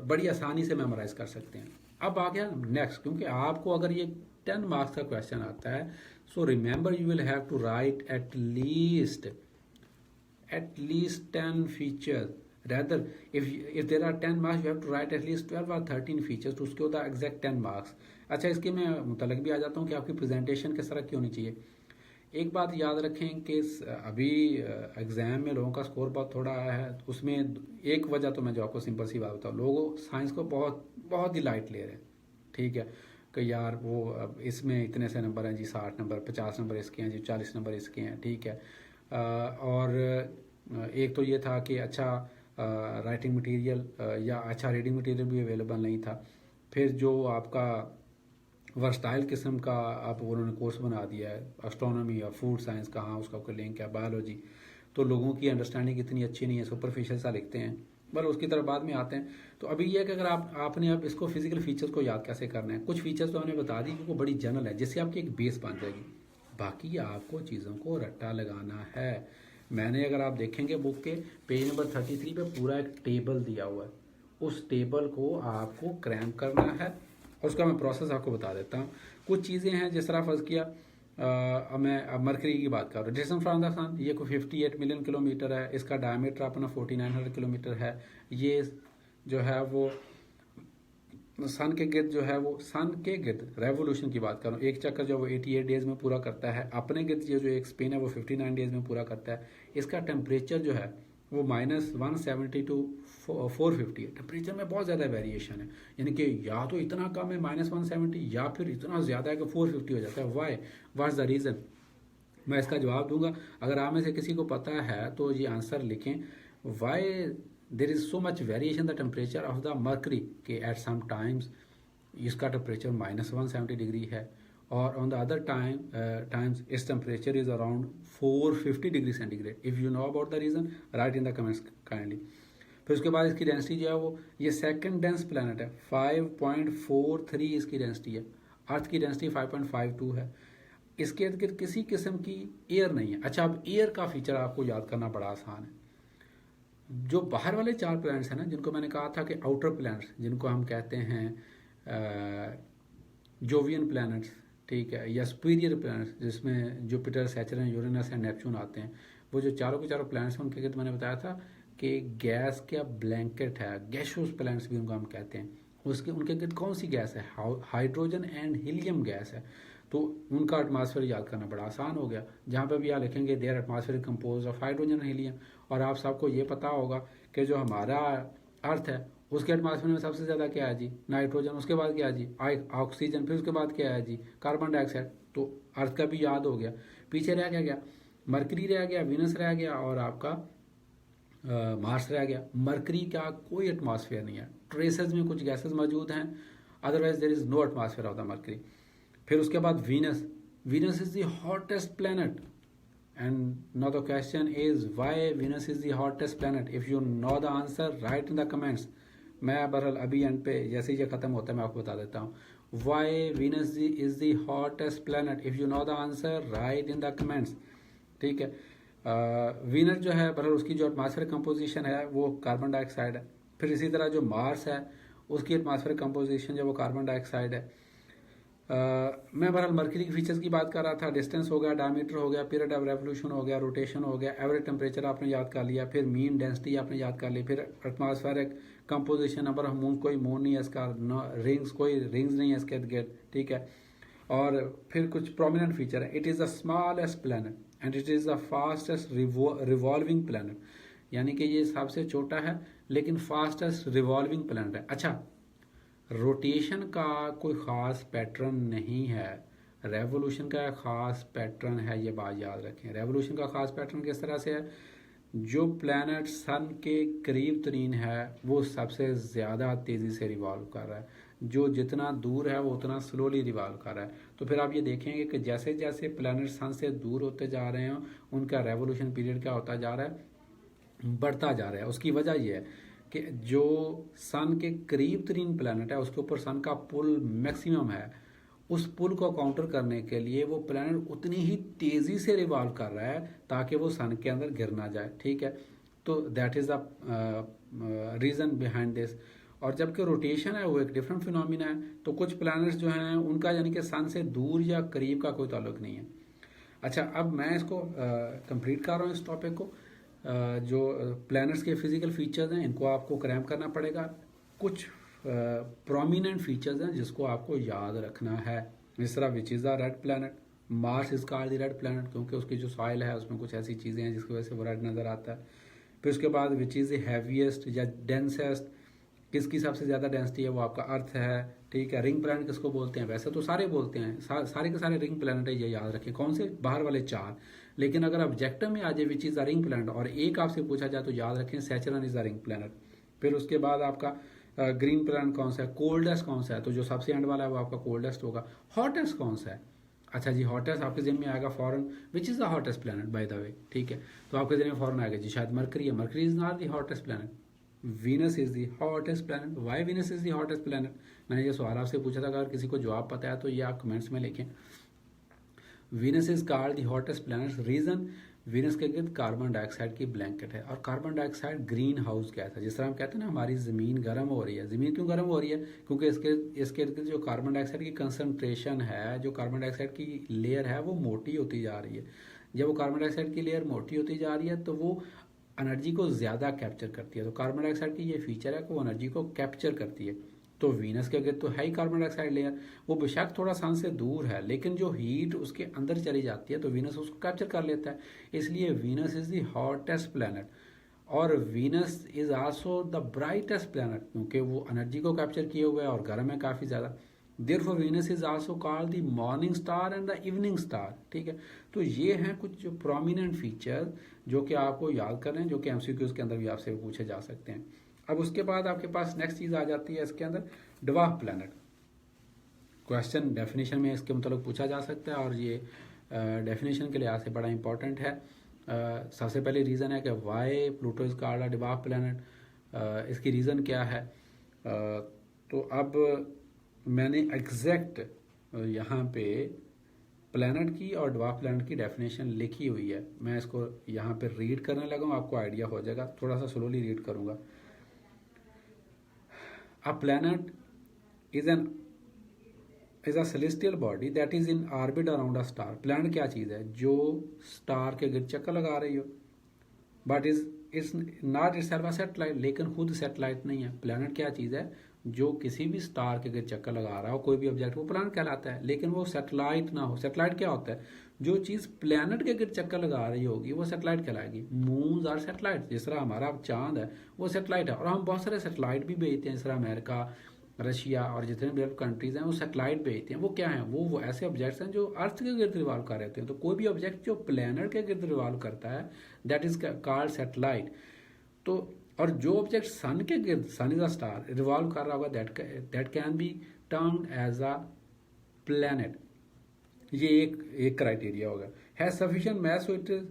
Speaker 1: बड़ी आसानी से मेमोराइज कर सकते हैं। अब आ गया नेक्स्ट, क्योंकि आपको अगर ये 10 मार्क्स का क्वेश्चन आता है, so remember you will have to write at least 10 features. Rather, if there are 10 marks, you have to write at least 12 or 13 features to score the exact 10 marks. अच्छा, इसके मैं मुतलक भी आ जाता हूँ कि आपकी प्रेजेंटेशन किस तरह की होनी चाहिए। एक बात याद रखें कि अभी एग्ज़ाम में लोगों का स्कोर बहुत थोड़ा आया है, उसमें एक वजह तो मैं जो आपको सिंपल सी बात बताऊँ, लोग साइंस को बहुत बहुत ही लाइट ले रहे हैं, ठीक है। कि यार वो इसमें इतने से नंबर हैं जी, 60 नंबर, 50 नंबर इसके हैं जी, 40 नंबर इसके हैं, ठीक है। और एक तो ये था कि अच्छा राइटिंग मटेरियल या अच्छा रीडिंग मटेरियल भी अवेलेबल नहीं था। फिर जो आपका वर्सटाइल किस्म का आप उन्होंने कोर्स बना दिया है, एस्ट्रोनॉमी या फूड साइंस का, हाँ उसका कोई लिंक है, बायोलॉजी, तो लोगों की अंडरस्टैंडिंग इतनी अच्छी नहीं है, सुपरफिशियल सा लिखते हैं, बल उसकी तरफ बाद में आते हैं। तो अभी यह है कि अगर आपने अब इसको फिजिकल फीचर्स को याद कैसे करना है, कुछ फीचर्स तो हमने बता दी क्योंकि बड़ी जनरल है, जिससे आपकी एक बेस बन जाएगी। बाकी आपको चीज़ों को रट्टा लगाना है। मैंने अगर आप देखेंगे बुक के पेज नंबर 33 पे पूरा एक टेबल दिया हुआ है, उस टेबल को आपको क्रैम करना है और उसका मैं प्रोसेस आपको बता देता हूँ। कुछ चीज़ें हैं जिस तरह फर्ज किया, मैं अब मरकरी की बात कर रहा हूँ। डिस्टेंस फ्रॉम द सन, ये कोई 58 मिलियन किलोमीटर है, इसका डायमीटर अपना 4900 किलोमीटर है। ये जो है वो सन के गिर्द जो है वो सन के गिर्द रेवोल्यूशन की बात करूँ, एक चक्कर जो वो 88 डेज में पूरा करता है, अपने गिर्द ये जो एक स्पिन है वो 59 डेज में पूरा करता है। इसका टेम्परेचर जो है वो -170 टू 450 है। टेम्परेचर में बहुत ज़्यादा वेरिएशन है, यानी कि या तो इतना कम है -170 या फिर इतना ज़्यादा है कि 450 हो जाता है। Why, what's the reason? मैं इसका जवाब दूंगा। अगर आप में से किसी को पता है तो ये आंसर लिखें। Why there is so much variation the temperature of the mercury के एट सम टाइम्स इसका टेम्परेचर -170 डिग्री है और ऑन द अदर टाइम्स इस temperature is around 450 degree centigrade. If you know about the reason right in the comments kindly. फिर उसके बाद इसकी density जो है वो ये सेकंड डेंस प्लैनेट है, 5.43 इसकी डेंसिटी है। अर्थ की डेंसिटी 5.52 है। इसके इर्द गिर्द किसी किस्म की एयर नहीं है। अच्छा, अब एयर का फीचर आपको याद करना बड़ा आसान है। जो बाहर वाले 4 प्लैनेट्स हैं ना, जिनको मैंने कहा था कि आउटर प्लैनेट्स, जिनको हम कहते हैं जोवियन प्लैनेट्स, ठीक है, या सुपीरियर प्लैनेट्स जिसमें Jupiter, Saturn, Uranus and Neptune आते हैं, वो जो चारों के चारों प्लैनेट्स हैं उनके गिर्द मैंने बताया था कि गैस का ब्लैंकेट है, गैसियस प्लैनेट्स भी उनको हम कहते हैं। उसके उनके गिर्द कौन सी गैस है? हाइड्रोजन एंड हीलियम गैस है। तो उनका एटमॉस्फेयर याद करना बड़ा आसान हो गया। जहाँ पे भी आप लिखेंगे their atmosphere compose of hydrogen and helium. और आप सबको ये पता होगा कि जो हमारा अर्थ है उसके एटमॉस्फेयर में सबसे ज़्यादा क्या है जी, नाइट्रोजन, उसके बाद क्या है जी, ऑक्सीजन, फिर उसके बाद क्या है जी, कार्बन डाइऑक्साइड। तो अर्थ का भी याद हो गया। पीछे रह क्या गया, मरकरी रह गया, वीनस रह गया और आपका मार्स रह गया। मरकरी का कोई एटमॉस्फेयर नहीं है, ट्रेसेस में कुछ गैसेस मौजूद हैं, otherwise there is no atmosphere of the Mercury. फिर उसके बाद Venus, Venus is the hottest planet and now the question is why Venus is the hottest planet. If you know the answer, write in the comments. मैं बहरहाल अभी and पे जैसे ही ये ख़त्म होता है मैं आपको बता देता हूँ why Venus is the hottest planet. If you know the answer, write in the comments. ठीक है, वीनस जो है बहरहाल उसकी जो एटमॉस्फेयर कंपोजिशन है वो कार्बन डाइऑक्साइड है। फिर इसी तरह जो मार्स है उसकी एटमॉस्फेयर कंपोजिशन जो वो कार्बन डाइऑक्साइड है। मैं बहरहाल मरकरी की फीचर्स की बात कर रहा था, डिस्टेंस हो गया, डायमीटर हो गया, पीरियड ऑफ रेवोल्यूशन हो गया, रोटेशन हो गया, एवरेज टेम्परेचर आपने याद कर लिया, फिर मीन डेंसिटी आपने याद कर ली, फिर atmospheric composition, number of moon, कोई मून नहीं है इसका, रिंग्स, कोई रिंग्स नहीं है इसके इर्द, ठीक है। और फिर कुछ प्रोमिनेंट फीचर है, it is the smallest planet and it is the fastest revolving planet, यानी कि ये सबसे छोटा है लेकिन फास्टेस्ट रिवॉल्विंग प्लैनेट है। अच्छा, रोटेशन का कोई ख़ास पैटर्न नहीं है, रेवोल्यूशन का ख़ास पैटर्न है, ये बात याद रखें। रेवोल्यूशन का ख़ास पैटर्न किस तरह से है, जो प्लैनेट सन के करीब तरीन है वो सबसे ज़्यादा तेज़ी से रिवॉल्व कर रहा है, जो जितना दूर है वो उतना स्लोली रिवॉल्व कर रहा है। तो फिर आप ये देखेंगे कि जैसे जैसे प्लैनेट सन से दूर होते जा रहे हैं उनका रेवोल्यूशन पीरियड क्या होता जा रहा है, बढ़ता जा रहा है। उसकी वजह यह है कि जो सन के करीब तरीन प्लैनेट है उसके ऊपर सन का पुल मैक्सिमम है, उस पुल को काउंटर करने के लिए वो प्लैनेट उतनी ही तेज़ी से रिवॉल्व कर रहा है ताकि वो सन के अंदर गिर ना जाए, ठीक है। तो that is the reason behind this. और जबकि रोटेशन है वो एक डिफरेंट फिनोमिना है, तो कुछ प्लैनेट्स जो हैं उनका यानी कि सन से दूर या करीब का कोई ताल्लुक नहीं है। अच्छा, अब मैं इसको कंप्लीट कर रहा हूँ इस टॉपिक को। जो प्लैनेट्स के फिजिकल फीचर्स हैं इनको आपको क्रैम करना पड़ेगा। कुछ प्रोमिनेंट फीचर्स हैं जिसको आपको याद रखना है, जिस तरह विच is the red planet, Mars is called the red planet क्योंकि उसकी जो सॉइल है उसमें कुछ ऐसी चीज़ें हैं जिसकी वजह से वो रेड नज़र आता है। फिर उसके बाद विच इज़ द हैवीएस्ट या डेंसेस्ट, किसकी सबसे ज़्यादा डेंसिटी है, वो आपका अर्थ है, ठीक है। रिंग प्लैनेट किसको बोलते हैं, वैसे तो सारे बोलते हैं, सारे के सारे रिंग प्लैनेट है, ये याद रखें। कौन से, बाहर वाले 4, लेकिन अगर ऑब्जेक्टिव में आ जाए विच इज़ द रिंग प्लैनेट और एक आपसे पूछा जाए तो याद रखें सैचरन इज़ द रिंग प्लैनेट। फिर उसके बाद आपका ग्रीन प्लैनेट कौन सा है, कोल्डेस्ट कौन सा है, तो जो सबसे एंड वाला है वो आपका कोल्डेस्ट होगा। हॉटेस्ट कौन सा है, अच्छा जी हॉटेस्ट आपके ज़हन में आएगा फॉरन, which is the hottest planet by the way, ठीक है। तो आपके ज़हन में फॉरन आएगा जी शायद मरकरी है, Mercury is not the hottest planet, Venus is the hottest planet. Why Venus is the hottest planet, मैंने ये सवाल आपसे पूछा था, अगर किसी को जवाब पता है तो ये आप कमेंट्स में लिखें। Venus is called the hottest planet, reason Venus के गिर्द कार्बन डाइऑक्साइड की ब्लैंकेट है, और carbon dioxide green house gas है। जिस तरह हम कहते हैं ना हमारी ज़मीन गर्म हो रही है, ज़मीन क्यों गर्म हो रही है, क्योंकि इसके इर्द गिर्द जो कार्बन डाइऑक्साइड की कंसनट्रेशन है, जो कार्बन डाइऑक्साइड की लेयर है वो मोटी होती जा रही है। जब वो कार्बन डाइऑक्साइड की लेयर मोटी होती जा रही है तो वो एनर्जी को ज़्यादा कैप्चर करती है। तो कार्बन डाइऑक्साइड की ये फीचर है कि वो एनर्जी को कैप्चर करती है। तो वीनस के अगर तो है ही कार्बन डाइऑक्साइड लेयर, वो बेशक थोड़ा सन से दूर है लेकिन जो हीट उसके अंदर चली जाती है तो वीनस उसको कैप्चर कर लेता है, इसलिए Venus is the hottest planet. और Venus is also the brightest planet क्योंकि वो एनर्जी को कैप्चर किए हुए है और गर्म है काफ़ी ज़्यादा। Therefore Venus is also called the morning star and the evening star, ठीक है। तो ये हैं कुछ जो प्रोमिनेंट फीचर जो कि आपको याद करने हैं, जो कि एमसीक्यूज के अंदर भी आपसे पूछे जा सकते हैं। अब उसके बाद आपके पास नेक्स्ट चीज़ आ जाती है इसके अंदर, ड्वार्फ प्लैनेट। क्वेश्चन डेफिनेशन में इसके मतलब पूछा जा सकता है और ये डेफिनेशन के लिहाज से बड़ा इंपॉर्टेंट है। सबसे पहले रीज़न है कि why Pluto is called a dwarf planet, इसकी रीज़न क्या है। तो अब मैंने एग्जैक्ट यहाँ पे प्लैनेट की और ड्वार्फ प्लैनेट की डेफिनेशन लिखी हुई है, मैं इसको यहाँ पे रीड करने लगा हूँ, आपको आइडिया हो जाएगा, थोड़ा सा स्लोली रीड करूँगा। A planet is a celestial body that is in orbit around a star. Planet क्या चीज़ है, जो स्टार के गिर्द चक्कर लगा रही हो, but it's not itself a satellite, लेकिन खुद सैटेलाइट नहीं है। प्लैनेट क्या चीज़ है, जो किसी भी स्टार के गिर्द चक्कर लगा रहा हो, कोई भी ऑब्जेक्ट, वो प्लैनेट कहलाता है, लेकिन वो सैटेलाइट ना हो। सैटेलाइट क्या होता है, जो चीज़ प्लैनेट के गिर्द चक्कर लगा रही होगी वो सैटेलाइट कहलाएगी। मून्स आर सैटेलाइट, जिस तरह हमारा चांद है वो सैटेलाइट है, और हम बहुत सारे सैटेलाइट भी भेजते हैं, जिस तरह अमेरिका, रशिया और जितने भी कंट्रीज हैं वो सैटेलाइट भेजते हैं। वो क्या हैं? वो ऐसे ऑब्जेक्ट्स हैं जो अर्थ के गिर्द रिवॉल्व कर रहे होते हैं। तो कोई भी ऑब्जेक्ट जो प्लैनेट के गिर्द रिवॉल्व करता है दैट इज कॉल्ड सैटेलाइट। तो और जो ऑब्जेक्ट सन के गिर्द, sun is a star, revolve कर रहा होगा that can be termed as a planet. ये एक क्राइटेरिया होगा। Has sufficient mass so it is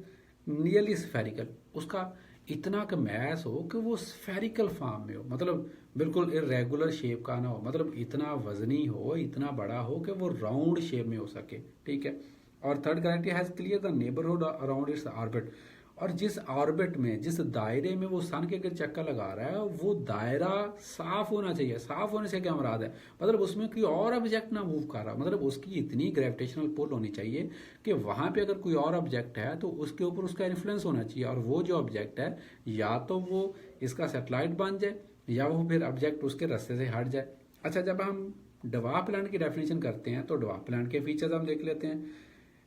Speaker 1: nearly spherical, उसका इतना का मैस हो कि वो स्फेरिकल फॉर्म में हो, मतलब बिल्कुल इरेगुलर शेप का ना हो, मतलब इतना वजनी हो, इतना बड़ा हो कि वो राउंड शेप में हो सके, ठीक है। और third criteria has clear the neighbourhood around its orbit, और जिस ऑर्बिट में, जिस दायरे में वो सन के चक्कर लगा रहा है वो दायरा साफ होना चाहिए। साफ होने से क्या मुराद है? मतलब उसमें कोई और ऑब्जेक्ट ना मूव कर रहा, मतलब उसकी इतनी ग्रेविटेशनल पुल होनी चाहिए कि वहां पे अगर कोई और ऑब्जेक्ट है तो उसके ऊपर उसका इन्फ्लुएंस होना चाहिए, और वो जो ऑब्जेक्ट है या तो वो इसका सैटेलाइट बन जाए या वो फिर ऑब्जेक्ट उसके रास्ते से हट जाए। अच्छा, जब हम डवार्फ प्लैनेट की डेफिनेशन करते हैं तो डवार्फ प्लैनेट के फीचर्स हम देख लेते हैं।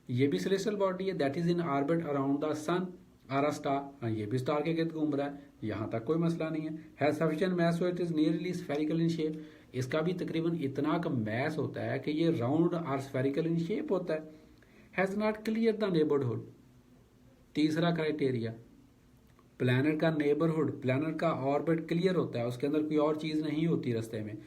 Speaker 1: ये भी सेलेस्टियल बॉडी है that is in orbit around the sun or a star, ये भी स्टार के गिर्द घूम रहा है, यहाँ तक कोई मसला नहीं है। Has sufficient mass so it is nearly spherical in shape, इसका भी तकरीबन इतना का मैस होता है कि ये राउंड और स्फेरिकल इन शेप होता है। Has not clear the neighbourhood, तीसरा क्राइटेरिया, प्लैनेट का नेबरहुड, प्लैनेट का ऑर्बिट क्लियर होता है, उसके अंदर कोई और चीज़ नहीं होती रास्ते में।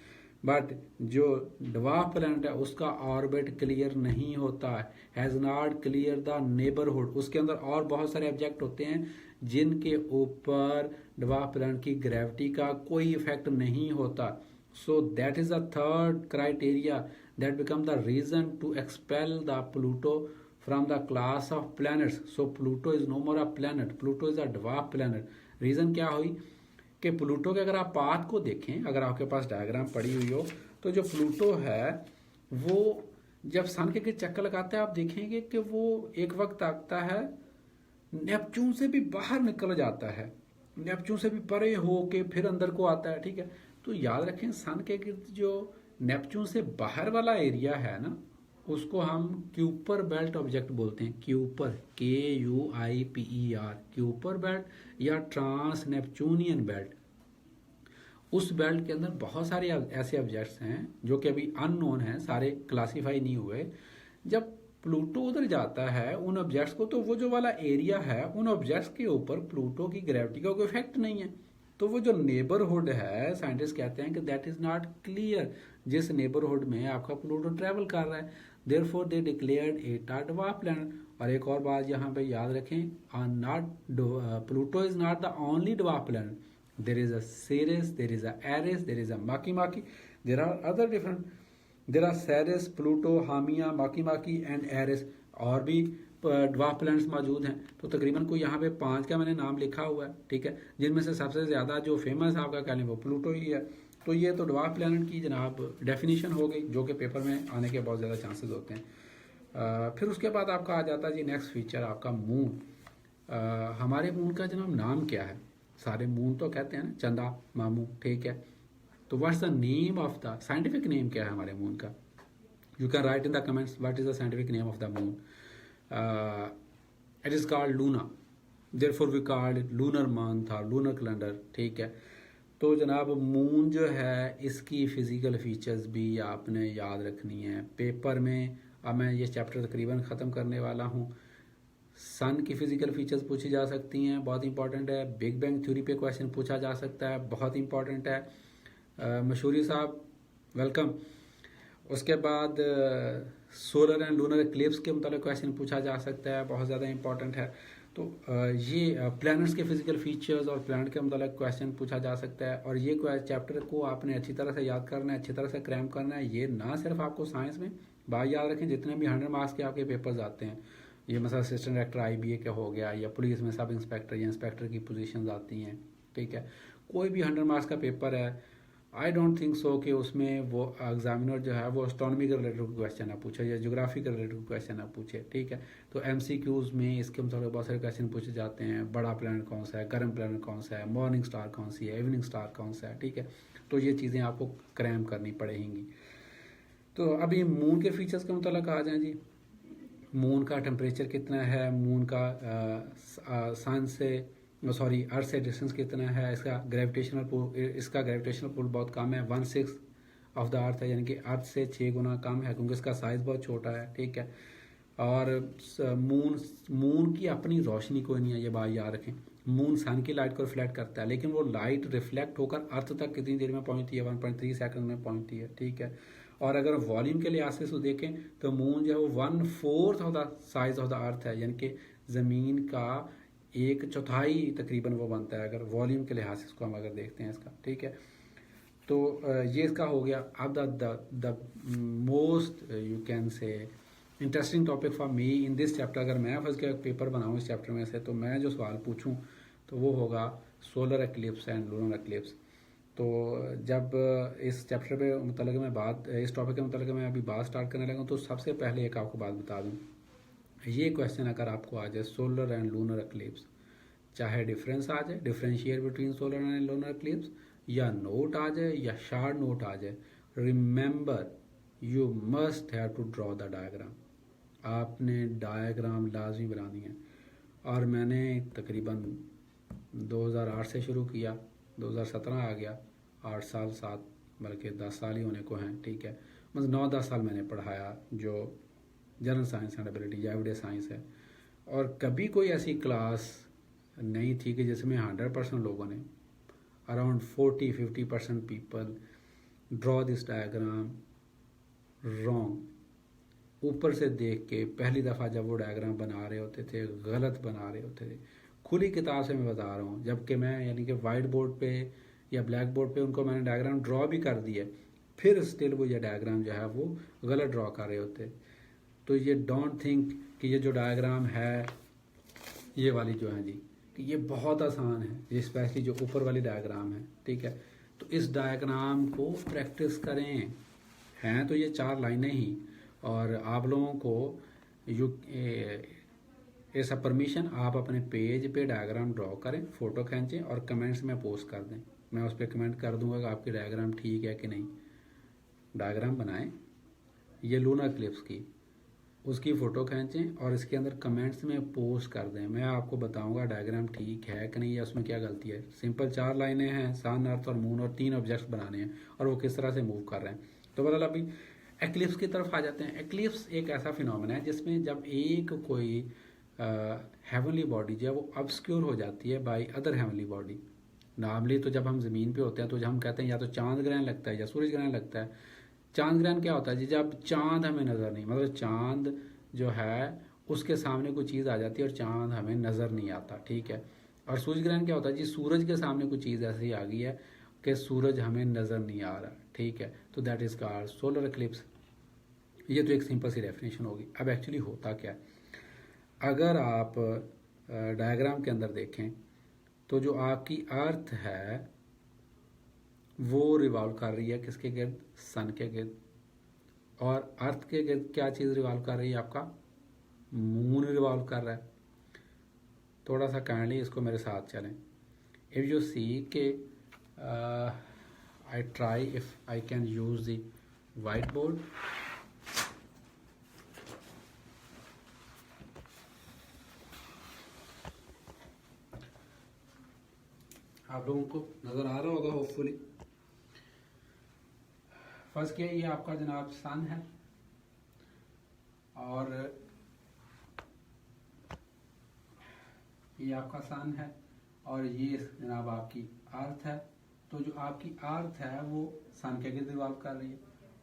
Speaker 1: बट जो डवार्फ प्लैनेट है उसका ऑर्बिट क्लियर नहीं होता है। Has not clear the neighbourhood, उसके अंदर और बहुत सारे ऑब्जेक्ट होते हैं जिनके ऊपर डवार्फ प्लैनेट की ग्रेविटी का कोई इफेक्ट नहीं होता। So that is the third criteria that become the reason to expel the Pluto from the class of planets. So Pluto is no more a planet, Pluto is a dwarf planet. Reason क्या हुई कि Pluto के अगर आप path को देखें, अगर आपके पास डायग्राम पड़ी हुई हो, तो जो प्लूटो है वो जब सन के चक्कर लगाता है आप देखेंगे कि वो एक वक्त आता है नेपच्यून से भी बाहर निकल जाता है, नेपच्यून से भी परे हो के फिर अंदर को आता है, ठीक है। तो याद रखें सन के गिर्द जो नेपच्यून से बाहर वाला एरिया है ना, उसको हम क्यूपर बेल्ट ऑब्जेक्ट बोलते हैं। क्यूपर, KUIPER, क्यूपर बेल्ट या ट्रांस नेपच्यूनियन बेल्ट। उस बेल्ट के अंदर बहुत सारे ऐसे ऑब्जेक्ट्स हैं जो कि अभी अननोन हैं, सारे क्लासीफाई नहीं हुए। जब प्लूटो उधर जाता है उन ऑब्जेक्ट्स को, तो वो जो वाला एरिया है उन ऑब्जेक्ट्स के ऊपर प्लूटो की ग्रेविटी का कोई इफेक्ट नहीं है। तो वो जो नेबरहुड है, साइंटिस्ट कहते हैं कि दैट इज नॉट क्लियर, जिस नेबरहुड में आपका प्लूटो ट्रेवल कर रहा है। Therefore they declared it a dwarf planet. और एक और बात यहाँ पे याद रखें, Pluto is not the only dwarf planet. There is a Ceres, there is a Eris, there is a Makemake. There are other different. There are Ceres, Pluto, Haumea, Makemake and Eris. और भी dwarf planets मौजूद हैं। तो तकरीबन कोई यहाँ पे 5 का मैंने नाम लिखा हुआ है, ठीक है, जिनमें से सबसे ज़्यादा जो फेमस आपका कह लें वो प्लूटो ही है। तो ये तो ड्वार्फ प्लैनेट की जनाब डेफिनेशन हो गई, जो कि पेपर में आने के बहुत ज़्यादा चांसेस होते हैं। फिर उसके बाद आपका आ जाता है जी नेक्स्ट फीचर, आपका मून। हमारे मून का जनाब नाम क्या है? सारे मून तो कहते हैं ना चंदा मामू, ठीक है। तो what's the name of the scientific name, क्या है हमारे मून का? You can write in the comments what is the scientific name of the moon. It is called Luna, therefore we called it lunar month और lunar calendar, ठीक है। तो जनाब moon जो है इसकी फ़िज़िकल फीचर्स भी आपने याद रखनी है पेपर में। अब मैं ये चैप्टर तकरीबन ख़त्म करने वाला हूँ। सन की फ़िज़िकल फीचर्स पूछी जा सकती हैं, बहुत इंपॉर्टेंट है। बिग बैंग थ्योरी पे क्वेश्चन पूछा जा सकता है, बहुत इंपॉर्टेंट है। मशहूरी साहब वेलकम। उसके बाद सोलर एंड लूनर एक्लिप्स के मतलब क्वेश्चन पूछा जा सकता है, बहुत ज़्यादा इंपॉर्टेंट है। तो ये प्लैनेट्स के फिजिकल फीचर्स और प्लैनेट के मतलब क्वेश्चन पूछा जा सकता है। और ये चैप्टर को आपने अच्छी तरह से याद करना है, अच्छी तरह से क्रैम करना है। ये ना सिर्फ आपको साइंस में, बात याद रखें जितने भी 100 मार्क्स के आपके पेपर्स आते हैं, ये मतलब असिस्टेंट डायरेक्टर IBA का हो गया, या पुलिस में सब इंस्पेक्टर या इंस्पेक्टर की पोजीशंस आती हैं, ठीक है। कोई भी 100 मार्क्स का पेपर है, आई डोंट थिंक सो कि उसमें वो एग्जामिनर जो है वो एस्ट्रोनॉमी के रिलेटेड क्वेश्चन ना पूछे या ज्योग्राफी के रिलेटेड क्वेश्चन ना पूछे, ठीक है। तो MCQs में इसके मतलब बहुत सारे क्वेश्चन पूछे जाते हैं। बड़ा प्लैनेट कौन सा है, गर्म प्लैनेट कौन सा है, मॉर्निंग स्टार कौन सी है, इवनिंग स्टार कौन सा है, ठीक है। तो ये चीज़ें आपको क्रैम करनी पड़ेंगी। तो अभी मून के फीचर्स के मतलब आ जाएं जी। मून का टेम्परेचर कितना है, मून का सन से अर्थ से डिस्टेंस कितना है, इसका ग्रेविटेशनल पुल बहुत कम है, 1/6 ऑफ द अर्थ है, यानी कि अर्थ से 6 गुना कम है क्योंकि इसका साइज़ बहुत छोटा है, ठीक है। और मून की अपनी रोशनी कोई नहीं है, ये बात याद रखें। मून सन की लाइट को रिफ्लेक्ट करता है, लेकिन वो लाइट रिफ्लेक्ट होकर अर्थ तक कितनी देर में पहुंचती है, 1.3 सेकंड में पहुंचती है, ठीक है। और अगर वॉल्यूम के लिहाज से इसको देखें तो मून जो है वो 1/4 of the size of the अर्थ है, यानी कि ज़मीन का 1/4 तकरीबन वो बनता है, अगर वॉल्यूम के लिहाज से इसको हम अगर देखते हैं इसका, ठीक है। तो ये इसका हो गया। अब द मोस्ट यू कैन से interesting topic for me in this chapter, अगर मैं फर्स्ट का पेपर बनाऊँ इस चैप्टर में से, तो मैं जो सवाल पूछूं तो वो होगा solar eclipse and lunar eclipse. तो जब इस चैप्टर पे मतलब मैं बात, इस टॉपिक के मतलब मैं अभी बात स्टार्ट करने लगा, तो सबसे पहले एक आपको बात बता दूं, ये क्वेश्चन अगर आपको आ जाए सोलर एंड लूनर एक्लिप्स, चाहे डिफरेंस आ जाए, differentiate between solar and lunar eclipse, या नोट आ जाए या शार्ट नोट आ जाए, remember you must have to draw the diagram. आपने डायग्राम लाजमी बनानी है। और मैंने तकरीबन 2008 से शुरू किया, 2017 आ गया, 8 साल 7 बल्कि 10 साल ही होने को हैं, ठीक है। मतलब 9-10 साल मैंने पढ़ाया जो जनरल साइंस एंड एबिलिटी या एवरीडे साइंस है। और कभी कोई ऐसी क्लास नहीं थी कि जिसमें 100% लोगों ने, around 40-50% people draw this diagram wrong. ऊपर से देख के पहली दफ़ा जब वो डायग्राम बना रहे होते थे, गलत बना रहे होते थे। खुली किताब से मैं बता रहा हूँ, जबकि मैं यानी कि वाइट बोर्ड पे या ब्लैक बोर्ड पे उनको मैंने डायग्राम ड्रॉ भी कर दिए, फिर स्टिल वो ये डायग्राम जो है वो गलत ड्रॉ कर रहे होते। तो ये डोंट थिंक कि ये जो डायग्राम है, ये वाली जो है जी, कि ये बहुत आसान है, ये स्पेशली जो ऊपर वाली डायग्राम है, ठीक है। तो इस डायग्राम को प्रैक्टिस करें। हैं तो ये 4 लाइनें ही, और आप लोगों को ऐसा परमिशन, आप अपने पेज पे डायग्राम ड्रॉ करें, फ़ोटो खींचें और कमेंट्स में पोस्ट कर दें। मैं उस पर कमेंट कर दूंगा कि आपकी डायग्राम ठीक है कि नहीं। डायग्राम बनाएं ये लूनर क्लिप्स की, उसकी फ़ोटो खींचें और इसके अंदर कमेंट्स में पोस्ट कर दें। मैं आपको बताऊंगा डायग्राम ठीक है कि नहीं, या उसमें क्या गलती है। सिंपल 4 लाइनें हैं, सन, अर्थ और मून, और 3 ऑब्जेक्ट्स बनाने हैं, और वो किस तरह से मूव कर रहे हैं। तो बहरहाल अभी एक्लिप्स की तरफ आ जाते हैं। एक्लिप्स एक ऐसा फिनोमेना है जिसमें जब एक कोई हेवनली बॉडी जो है वो ऑब्सक्योर हो जाती है by other heavenly body. Normally तो जब हम ज़मीन पे होते हैं तो जब हम कहते हैं या तो चांद ग्रहण लगता है या सूरज ग्रहण लगता है। चांद ग्रहण क्या होता है जी, जब चांद हमें नज़र नहीं, मतलब चांद जो है उसके सामने कोई चीज़ आ जाती है और चांद हमें नज़र नहीं आता, ठीक है। और सूरज ग्रहण क्या होता है जी, सूरज के सामने कोई चीज़ ऐसी आ गई है कि सूरज हमें नज़र नहीं आ रहा, ठीक है। तो that is called solar eclipse. ये तो एक सिंपल सी डेफिनेशन होगी। अब एक्चुअली होता क्या है, अगर आप डायग्राम के अंदर देखें तो जो आपकी अर्थ है वो रिवॉल्व कर रही है किसके गिर्द, सन के गिर्द। और अर्थ के गिर्द क्या चीज़ रिवॉल्व कर रही है, आपका मून रिवॉल्व कर रहा है। थोड़ा सा काइंडली इसको मेरे साथ चलें। इफ़ यू सी के I try if I can use the white board. आप लोगों को नज़र आ रहा होगा होपफुली। फर्स्ट क्या, ये आपका जनाब सन है, और ये आपका सन है, और ये जनाब आपकी अर्थ है। तो जो आपकी अर्थ है वो सन के गिर्द रिवॉल्व कर रही है,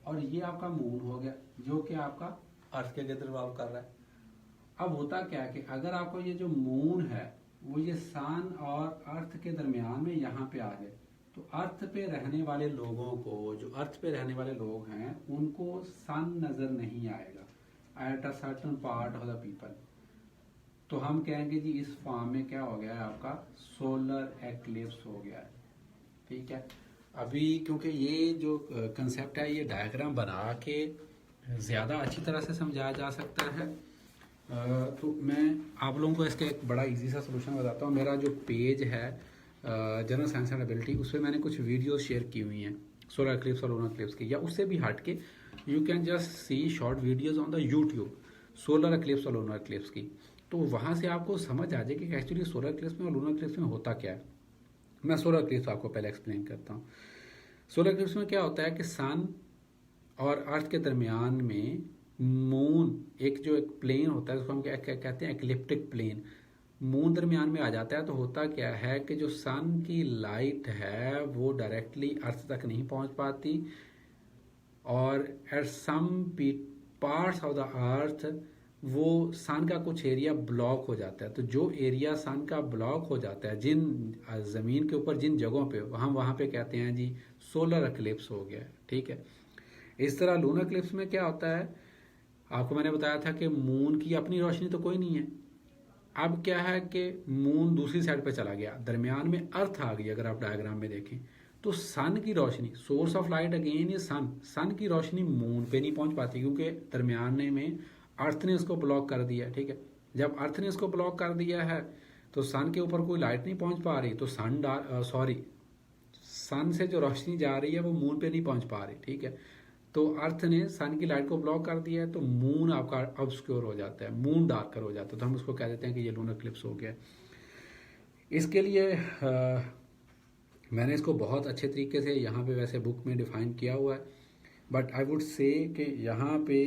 Speaker 1: और ये आपका मून हो गया जो कि आपका अर्थ के गिर्द रिवॉल्व कर रहा है। अब होता क्या है कि अगर आपको ये जो मून है वो ये सन और अर्थ के दरमियान में यहाँ पे आ जाए, तो अर्थ पे रहने वाले लोगों को, जो अर्थ पे रहने वाले लोग हैं, उनको सन नजर नहीं आएगा at a certain part of the people. तो हम कहेंगे जी इस फॉर्म में क्या हो गया है, आपका सोलर एक्लिप्स हो गया है, ठीक है। अभी क्योंकि ये जो कंसेप्ट है ये डायग्राम बना के ज़्यादा अच्छी तरह से समझाया जा सकता है, तो मैं आप लोगों को इसका एक बड़ा इजी सा सलूशन बताता हूँ। मेरा जो पेज है जनरल साइंस एंड एबिलिटी, उस पर मैंने कुछ वीडियोस शेयर की हुई हैं सोलर एक्लिप्स और लूनर एक्लिप्स की, या उससे भी हट के you can just see short videos on the YouTube. Solar eclipse और लूनर एक्लिप्स की। तो वहाँ से आपको समझ आ जाए कि एक्चुअली सोलर एक्लिप्स में और लूनर एक्लिप्स में होता क्या है। मैं सोलर एक्लिप्स आपको पहले एक्सप्लेन करता हूँ। सोलर एक्लिप्स में क्या होता है कि सन और अर्थ के दरमियान में मून एक प्लेन होता है, उसको हम क्या कहते हैं, एक्लिप्टिक प्लेन। मून दरमियान में आ जाता है तो होता क्या है कि जो सन की लाइट है वो डायरेक्टली अर्थ तक नहीं पहुंच पाती, और at some parts of the earth वो सन का कुछ एरिया ब्लॉक हो जाता है। तो जो एरिया सन का ब्लॉक हो जाता है, जिन ज़मीन के ऊपर जिन जगहों पे, हम वहाँ पे कहते हैं जी सोलर एक्लिप्स हो गया, ठीक है। इस तरह लूनर एक्लिप्स में क्या होता है, आपको मैंने बताया था कि मून की अपनी रोशनी तो कोई नहीं है। अब क्या है कि मून दूसरी साइड पे चला गया, दरमियान में अर्थ आ गई। अगर आप डायग्राम में देखें तो सन की रोशनी, सोर्स ऑफ लाइट अगेन ये सन की रोशनी मून पे नहीं पहुंच पाती, क्योंकि दरमियान में अर्थ ने उसको ब्लॉक कर दिया, ठीक है। जब अर्थ ने उसको ब्लॉक कर दिया है तो सन के ऊपर कोई लाइट नहीं पहुंच पा रही, तो सन से जो रोशनी जा रही है वो मून पे नहीं पहुंच पा रही, ठीक है। तो अर्थ ने सन की लाइट को ब्लॉक कर दिया है, तो मून आपका ऑब्स्क्योर हो जाता है, मून डार्कर हो जाता है। तो हम उसको कह देते हैं कि ये लूनर एक्लिप्स हो गया। इसके लिए मैंने इसको बहुत अच्छे तरीके से यहाँ पे वैसे बुक में डिफाइन किया हुआ है, बट आई वुड से कि यहाँ पे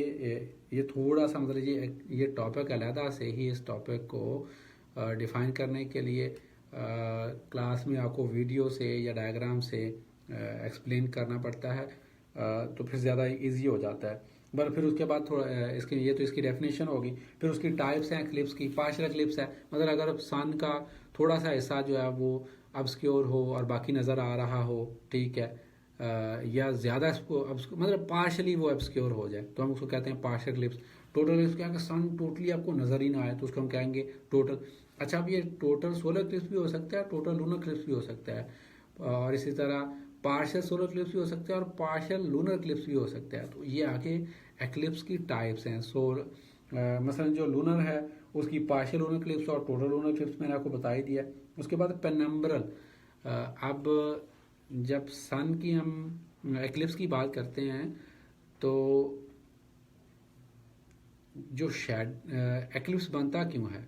Speaker 1: ये थोड़ा सा मतलब ये टॉपिक अलहदा से ही इस टॉपिक को डिफाइन करने के लिए क्लास में आपको वीडियो से या डायग्राम से एक्सप्लेन करना पड़ता है, तो फिर ज़्यादा इजी हो जाता है। बट फिर उसके बाद थोड़ा ये तो इसकी डेफिनेशन होगी। फिर उसकी टाइप्स हैं एक्लिप्स की। पार्शियल एक्लिप्स है, मतलब अगर सन का थोड़ा सा हिस्सा जो है वो ऑब्स्क्योर हो और बाकी नज़र आ रहा हो, ठीक है, या ज़्यादा इसको मतलब पार्शली वो ऑब्स्क्योर हो जाए, तो हम उसको कहते हैं पार्शियल एक्लिप्स। टोटल एक्लिप्स क्या है, सन टोटली आपको नज़र ही ना आए, तो उसको हम कहेंगे टोटल। अच्छा, अब ये टोटल सोलर एक्लिप्स भी हो सकता है, टोटल लूनर एक्लिप्स भी हो सकता है, और इसी तरह पार्शियल सोलर एक्लिप्स भी हो सकता है और पार्शियल लूनर एक्लिप्स भी हो सकता है। तो ये आगे एक्लिप्स की टाइप्स हैं। मसलन जो लूनर है उसकी पार्शियल लूनर एक्लिप्स और टोटल लूनर एक्लिप्स मैंने आपको बता ही दिया। उसके बाद पेनम्ब्रल। अब जब सन की हम एक्लिप्स की बात करते हैं तो जो एक्लिप्स बनता क्यों है,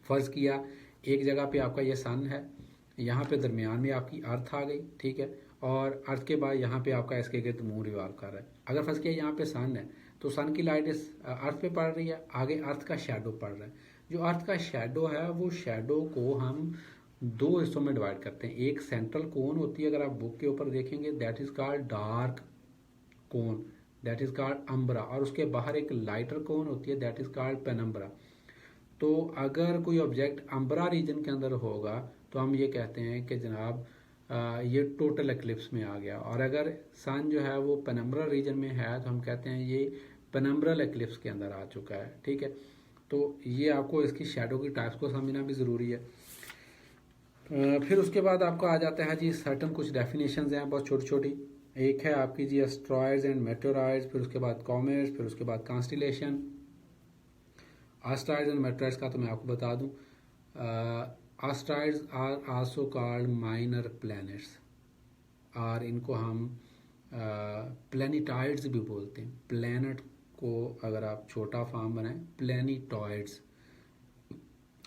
Speaker 1: फर्ज किया एक जगह पे आपका ये सन है, यहाँ पे दरमियान में आपकी अर्थ आ गई, ठीक है, और अर्थ के बाद यहाँ पे आपका इसके गिर्द मून रिवॉल्व कर रहा है। अगर फर्ज किया यहाँ पे सन है तो सन की लाइट इस अर्थ पे पड़ रही है, आगे अर्थ का शेडो पड़ रहा है। जो अर्थ का शेडो है वो शेडो को हम दो हिस्सों में डिवाइड करते हैं। एक सेंट्रल कोन होती है, अगर आप बुक के ऊपर देखेंगे, that is called dark cone, that is called umbra, और उसके बाहर एक लाइटर कोन होती है, दैट इज कॉल्ड पेनम्ब्रा। तो अगर कोई ऑब्जेक्ट अम्ब्रा रीजन के अंदर होगा तो हम ये कहते हैं कि जनाब ये टोटल एक्लिप्स में आ गया, और अगर सन जो है वो पेनम्ब्रा रीजन में है तो हम कहते हैं ये पेनम्ब्रल एक्लिप्स के अंदर आ चुका है, ठीक है। तो ये आपको इसकी शेडो की टाइप्स को समझना भी ज़रूरी है। फिर उसके बाद आपको आ जाता है जी सर्टन कुछ डेफिनेशंस हैं बहुत छोटी छोटी। एक है आपकी जी एस्ट्रॉयड्स एंड मेटेओराइड्स, फिर उसके बाद कॉमेट्स, फिर उसके बाद कॉन्स्टिलेशन। एस्ट्रॉयड्स एंड मेटेओराइड्स का तो मैं आपको बता दूं, asteroids are also called minor planets, और इनको हम प्लैनेटॉइड्स भी बोलते हैं। प्लैनेट को अगर आप छोटा फॉर्म बनाएं, प्लैनेटॉइड्स।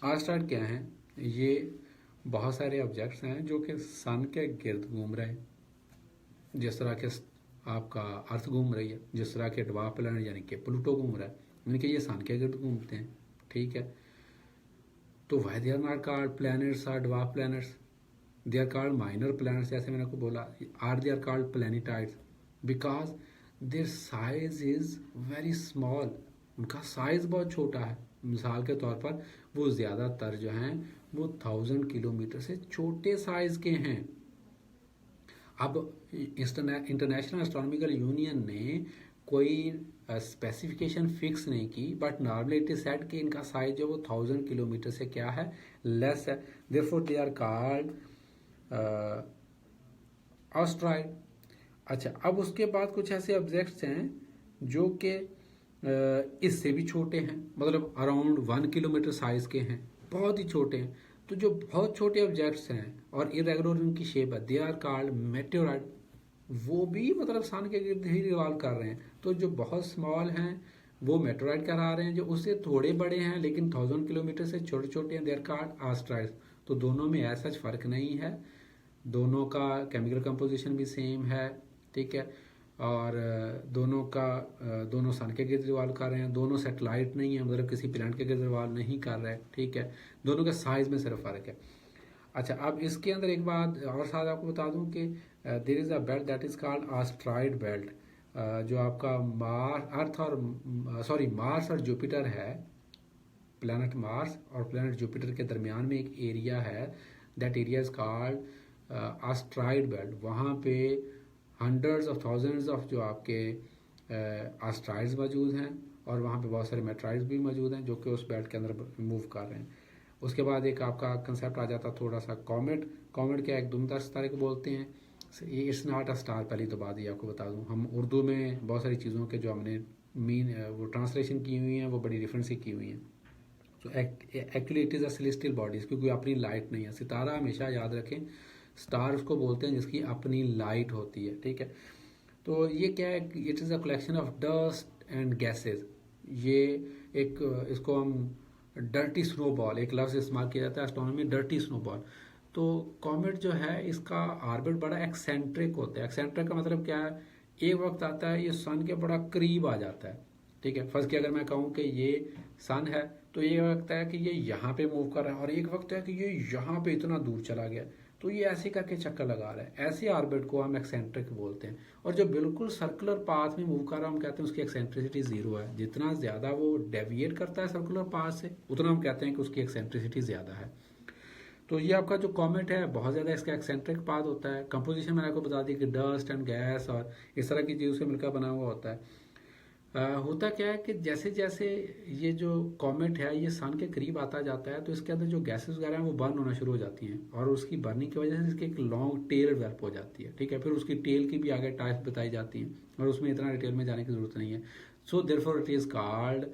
Speaker 1: एस्ट्रॉयड क्या है, ये बहुत सारे ऑब्जेक्ट्स हैं जो कि सन के गिर्द घूम रहे हैं, जिस तरह के आपका अर्थ घूम रही है, जिस तरह के ड्वार्फ प्लैनेट यानी कि प्लूटो घूम रहा है, यानी कि ये सन के गिर्द घूमते हैं, ठीक है। तो why they are not called planets or dwarf planets, they are called minor planets, जैसे मैंने आपको बोला। Or they are called planetoids because their size is very small, उनका साइज बहुत छोटा है। मिसाल के तौर पर वो ज़्यादातर जो हैं वो 1000 किलोमीटर से छोटे साइज के हैं। अब इंटरनेशनल एस्ट्रोनॉमिकल यूनियन ने कोई स्पेसिफिकेशन फिक्स नहीं की, but normally it is said कि इनका साइज जो वो 1000 किलोमीटर से क्या है, लेस है, therefore they are called asteroid. अच्छा, अब उसके बाद कुछ ऐसे ऑब्जेक्ट्स हैं जो कि इससे भी छोटे हैं, मतलब अराउंड 1 किलोमीटर साइज के हैं, बहुत ही छोटे हैं। तो जो बहुत छोटे ऑब्जेक्ट्स हैं और इरेगुलर उनकी शेप है, दे आर कॉल्ड मेटेओराइड। वो भी मतलब सन के गिर्द ही रिवॉल्व कर रहे हैं। तो जो बहुत स्मॉल हैं वो मेटरॉइड करा रहे हैं जो उससे थोड़े बड़े हैं लेकिन 1000 किलोमीटर से छोटे छोटे हैं, दे आर कॉल्ड एस्ट्रॉइड्स। तो दोनों में ऐसा फर्क नहीं है, दोनों का केमिकल कंपोजिशन भी सेम है, ठीक है। और दोनों सन के गिर्द रिवॉल्व कर रहे हैं, दोनों सैटेलाइट नहीं है, मतलब किसी प्लैनेट के गिर्द रिवॉल्व नहीं कर रहे हैं, ठीक है। दोनों के साइज में सिर्फ फ़र्क है। अच्छा, अब इसके अंदर एक बात और साथ आपको बता दूं कि there is a belt that is called asteroid belt, जो आपका मार्स और जुपिटर है, प्लैनेट मार्स और प्लैनेट जुपिटर के दरमियान में एक एरिया है, that area is called asteroid belt. वहाँ पे हंड्रेड्स ऑफ थाउजेंड्स ऑफ जो आपके एस्ट्रॉइड्स मौजूद हैं और वहाँ पे बहुत सारे मेट्रॉइड्स भी मौजूद हैं जो कि उस बेल्ट के अंदर मूव कर रहे हैं। उसके बाद एक आपका कंसेप्ट आ जाता थोड़ा सा कॉमेट। कॉमेट क्या, एक दुमदार सितारे को बोलते हैं। ये इट्स नॉट अ स्टार, पहली तो बात ये आपको बता दूं, हम उर्दू में बहुत सारी चीज़ों के जो हमने वो ट्रांसलेशन की हुई हैं वो बड़ी डिफरेंट सी की हुई हैं। तो actually it is a celestial bodies, क्योंकि अपनी लाइट नहीं है। सितारा हमेशा याद रखें, स्टार उसको बोलते हैं जिसकी अपनी लाइट होती है, ठीक है। तो ये क्या है, it is a collection of dust and gases. ये एक इसको हम डर्टी स्नोबॉल, एक लफ्ज़ इस्तेमाल किया जाता है एस्ट्रोनॉमी में, डर्टी स्नोबॉल। तो कॉमेट जो है इसका ऑर्बिट बड़ा एक्सेंट्रिक होता है। एक्सेंट्रिक का मतलब क्या है, एक वक्त आता है ये सन के बड़ा करीब आ जाता है, ठीक है। फर्स्ट की अगर मैं कहूँ कि ये सन है तो ये वक्त है कि ये यहाँ पे मूव कर रहा है, और एक वक्त है कि ये यहाँ पे इतना दूर चला गया, तो ये ऐसे करके चक्कर लगा रहा है। ऐसे ऑर्बिट को हम एक्सेंट्रिक बोलते हैं। और जो बिल्कुल सर्कुलर पाथ में मूव कर रहा है हम कहते हैं उसकी एक्सेंट्रिसिटी जीरो है। जितना ज़्यादा वो डेविएट करता है सर्कुलर पाथ से उतना हम कहते हैं कि उसकी एक्सेंट्रिसिटी ज़्यादा है। तो ये आपका जो कॉमेट है बहुत ज़्यादा इसका एक्सेंट्रिक पाथ होता है। कंपोजिशन मैंने आपको बता दी कि डस्ट एंड गैस और इस तरह की चीज़ों से मिलकर बना हुआ होता है। होता क्या है कि जैसे जैसे ये जो कॉमेट है ये सन के करीब आता जाता है तो इसके अंदर जो गैसेस वगैरह हैं वो बर्न होना शुरू हो जाती हैं, और उसकी बर्निंग की वजह से इसकी एक लॉन्ग टेल डेवलप हो जाती है, ठीक है। फिर उसकी टेल की भी आगे टाइप्स बताई जाती हैं और उसमें इतना डिटेल में जाने की जरूरत नहीं है। So therefore it is called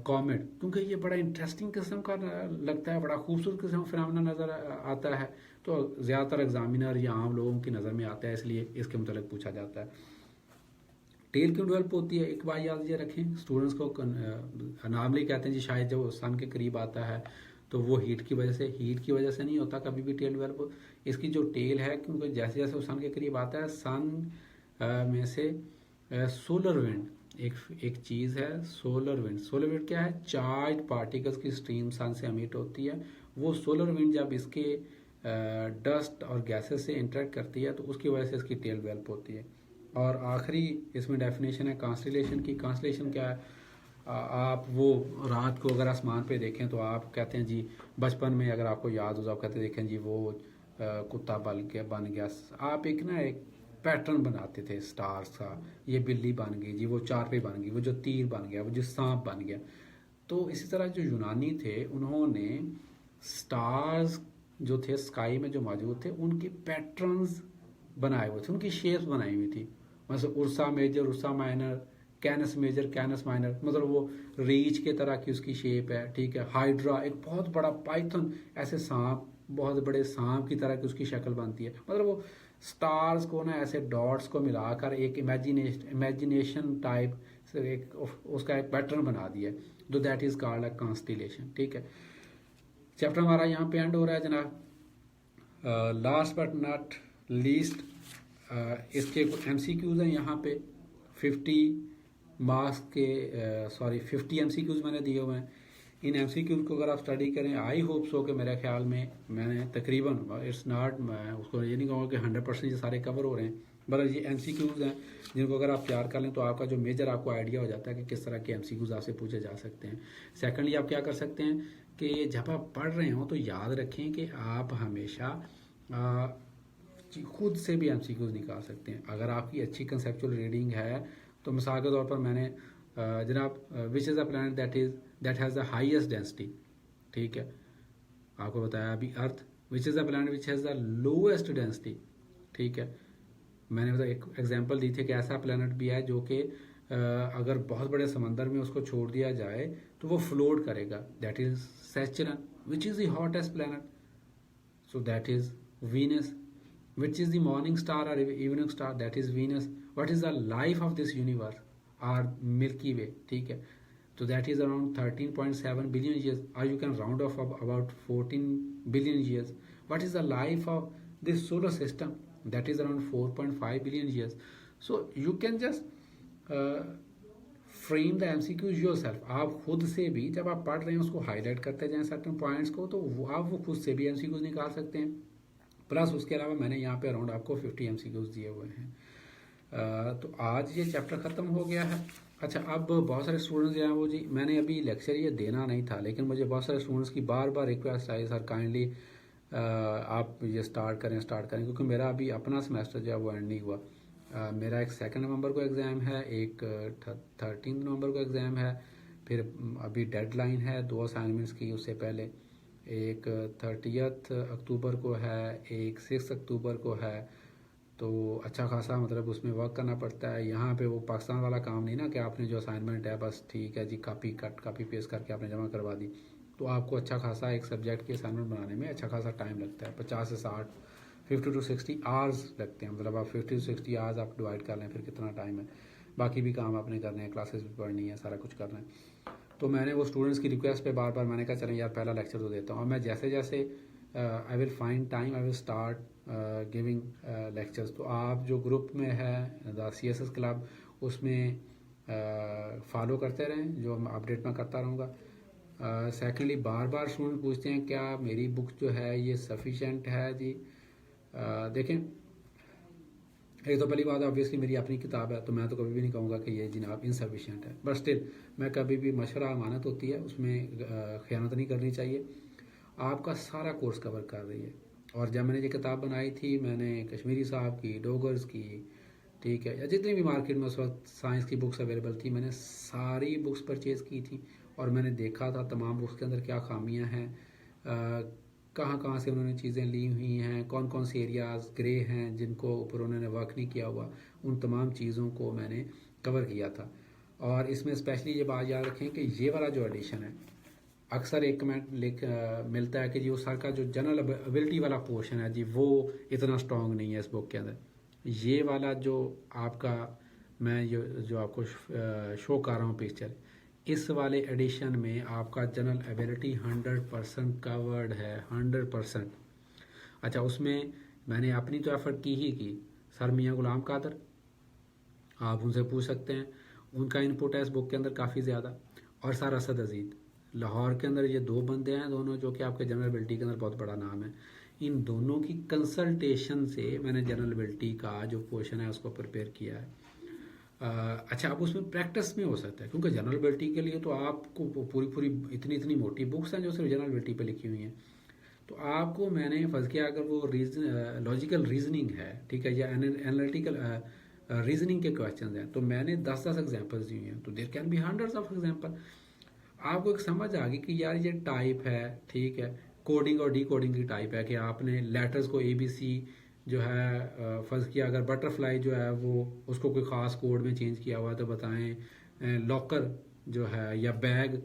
Speaker 1: comet, क्योंकि ये बड़ा इंटरेस्टिंग किस्म का लगता है, बड़ा खूबसूरत किस्म का फिनोमेना नज़र आता है। तो ज़्यादातर एग्जामिनर या आम लोगों की नज़र में आता है, इसलिए इसके मुतालिक पूछा जाता है। टेल क्यों डेवलप होती है, एक बार याद ये रखें, स्टूडेंट्स को नॉर्मली कहते हैं जी शायद जब सन के करीब आता है तो वो हीट की वजह से नहीं होता कभी भी टेल डेवलप। इसकी जो टेल है, क्योंकि जैसे जैसे वो सन के करीब आता है सन में से सोलर विंड एक चीज़ है। सोलर विंड क्या है, चार्ज पार्टिकल्स की स्ट्रीम सन से एमिट होती है। वो सोलर विंड जब इसके डस्ट और गैसेस से इंटरेक्ट करती है तो उसकी वजह से इसकी टेल डेवलप होती है। और आखिरी इसमें डेफिनेशन है कांस्टेलेशन की। कांस्टेलेशन क्या है, आप वो रात को अगर आसमान पे देखें तो आप कहते हैं जी, बचपन में अगर आपको याद हो तो आप कहते देखें जी वो कुत्ता बन गया, आप एक पैटर्न बनाते थे स्टार्स का, ये बिल्ली बन गई जी, वो चारपे बन गई, वो जो तीर बन गया, वो जो सांप बन गया। तो इसी तरह जो यूनानी थे उन्होंने स्टार्स जो थे स्काई में जो मौजूद थे उनकी पैटर्न्स बनाए हुए थे, उनकी शेप्स बनाई हुई थी। मतलब Ursa Major, Ursa Minor, Canis Major, Canis Minor, मतलब वो रीच के तरह की उसकी शेप है, ठीक है। हाइड्रा एक बहुत बड़ा पाइथन, ऐसे सांप, बहुत बड़े सांप की तरह की उसकी शक्ल बनती है। मतलब वो स्टार्स को ना ऐसे डॉट्स को मिलाकर एक इमेजिनेशन टाइप से एक उसका एक पैटर्न बना दिया, तो that is called a constellation, ठीक है। चैप्टर हमारा यहाँ पे एंड हो रहा है जनाब। लास्ट बट नॉट लीस्ट, इसके MCQs हैं यहाँ पे 50 मार्क्स के, 50 MCQs मैंने दिए हुए हैं। इन MCQs को अगर आप स्टडी करें, आई होप सो कि मेरे ख्याल में मैंने तकरीबन, इट्स नॉट, मैं उसको ये नहीं कहूँगा कि 100% ये सारे कवर हो रहे हैं, बट ये MCQs हैं जिनको अगर आप तैयार कर लें तो आपका जो मेजर आपको आइडिया हो जाता है कि किस तरह के MCQs आपसे पूछे जा सकते हैं। सेकेंडली आप क्या कर सकते हैं कि जब आप पढ़ रहे हो तो याद रखें कि आप हमेशा खुद से भी MCQs निकाल सकते हैं। अगर आपकी अच्छी कंसेप्चुअल रीडिंग है तो मिसाल के तौर पर मैंने जनाब which is a planet that has the highest density, ठीक है, आपको बताया अभी earth. Which is the planet which has the lowest density, ठीक है। मैंने मतलब एक एग्जांपल दी थी कि ऐसा प्लैनेट भी है जो कि अगर बहुत बड़े समंदर में उसको छोड़ दिया जाए तो वो फ्लोट करेगा, that is Saturn. Which is the hottest planet, so that is Venus. Which is the morning star or evening star, that is Venus. What is the life of this universe? Our Milky Way, ठीक है, तो that is around 13.7 billion years, और you can round off about 14 billion years. What is the life of this solar system? That is around 4.5 billion years. So you can just frame the MCQs yourself. आप खुद से भी जब आप पढ़ रहे हैं उसको हाईलाइट करते जाएं सर्टेन पॉइंट्स को, तो आप वो खुद से भी एमसीक्यूज निकाल सकते हैं. प्लस उसके अलावा मैंने यहाँ पे अराउंड आपको 50 एमसीक्यूज दिए हुए हैं. तो आज ये चैप्टर ख़त्म हो गया है. अच्छा, अब बहुत सारे स्टूडेंट्स जो हैं वो, जी मैंने अभी लेक्चर ये देना नहीं था, लेकिन मुझे बहुत सारे स्टूडेंट्स की बार बार रिक्वेस्ट आई, सर काइंडली आप ये स्टार्ट करें, क्योंकि मेरा अभी अपना सेमेस्टर जो है वो एंड नहीं हुआ. मेरा एक 2 नवंबर को एग्ज़ाम है, एक 13 नवंबर को एग्ज़ाम है, फिर अभी डेडलाइन है 2 असाइनमेंट्स की. उससे पहले एक 30 अक्टूबर को है, एक 6 अक्टूबर को है. तो अच्छा खासा मतलब उसमें वर्क करना पड़ता है. यहाँ पे वो पाकिस्तान वाला काम नहीं ना कि आपने जो असाइनमेंट है बस ठीक है जी कॉपी पेस्ट करके आपने जमा करवा दी. तो आपको अच्छा खासा एक सब्जेक्ट की असाइनमेंट बनाने में अच्छा खासा टाइम लगता है. 50 से 60, 50 to 60 आवर्स लगते हैं. मतलब आप 50 to 60 आवर्स आप डिवाइड कर लें, फिर कितना टाइम है. बाकी भी काम आपने करने हैं, क्लासेस भी पढ़नी है, सारा कुछ करना है. तो मैंने वो स्टूडेंट्स की रिक्वेस्ट पे बार बार मैंने कहा चलें यार पहला लेक्चर तो देता हूँ, और मैं जैसे जैसे I will find time, I will start giving lectures. तो आप जो ग्रुप में है द CSS क्लब, उसमें फॉलो करते रहें, जो अपडेट मैं करता रहूँगा. सेकेंडली, बार बार स्टूडेंट पूछते हैं क्या मेरी बुक जो है ये सफिशेंट है जी. देखें, एक तो पहली बात ऑब्वियसली मेरी अपनी किताब है, तो मैं तो कभी भी नहीं कहूँगा कि ये जनाब इनसफिशिएंट है, बट स्टिल मैं कभी भी मशवरा अमानत होती है, उसमें ख़यानत नहीं करनी चाहिए. आपका सारा कोर्स कवर कर रही है. और जब मैंने ये किताब बनाई थी, मैंने कश्मीरी साहब की, डोगर्स की, ठीक है, या जितनी भी मार्केट में उस वक्त साइंस की बुक्स अवेलेबल थी, मैंने सारी बुक्स परचेज़ की थी, और मैंने देखा था तमाम बुक्स के अंदर क्या खामियां हैं, कहाँ कहाँ से उन्होंने चीज़ें ली हुई हैं, कौन कौन से एरियाज़ ग्रे हैं जिनको ऊपर उन्होंने वर्क नहीं किया हुआ. उन तमाम चीज़ों को मैंने कवर किया था. और इसमें स्पेशली ये बात याद रखें कि ये वाला जो एडिशन है, अक्सर एक कमेंट मिलता है कि जी वो सर का जो जनरल एबिलिटी वाला पोर्शन है जी वो इतना स्ट्रॉन्ग नहीं है इस बुक के अंदर. ये वाला जो आपका मैं जो आपको शो कर रहा हूँ पिक्चर, इस वाले एडिशन में आपका जनरल एबिलिटी 100% कवर्ड है, 100%. अच्छा, उसमें मैंने अपनी तो एफर्ट की ही की. सर मियाँ गुलाम कादर, आप उनसे पूछ सकते हैं, उनका इनपुट है इस बुक के अंदर काफ़ी ज़्यादा. और सर असद अजीज़, लाहौर के अंदर ये 2 बंदे हैं, दोनों जो कि आपके जनरल एबिलिटी के अंदर बहुत बड़ा नाम है. इन दोनों की कंसल्टेशन से मैंने जनरल एबिलिटी का जो पोर्शन है उसको प्रिपेयर किया है. अच्छा, अब उसमें प्रैक्टिस में हो सकता है, क्योंकि जनरल एबिलिटी के लिए तो आपको पूरी इतनी मोटी बुक्स हैं जो सिर्फ जनरल एबिलिटी पे लिखी हुई हैं. तो आपको मैंने फर्ज किया अगर वो लॉजिकल रीजनिंग है, ठीक है, या एनालिटिकल रीजनिंग के क्वेश्चन हैं, तो मैंने 10-10 एग्जाम्पल्स दी हुई हैं. तो there can be hundreds of example. आपको एक समझ आ गई कि यार ये टाइप है, ठीक है, कोडिंग और डी कोडिंग की टाइप है कि आपने लेटर्स को ABC जो है फर्ज किया अगर बटरफ्लाई जो है वो उसको कोई ख़ास कोड में चेंज किया हुआ तो बताएं लॉकर जो है या बैग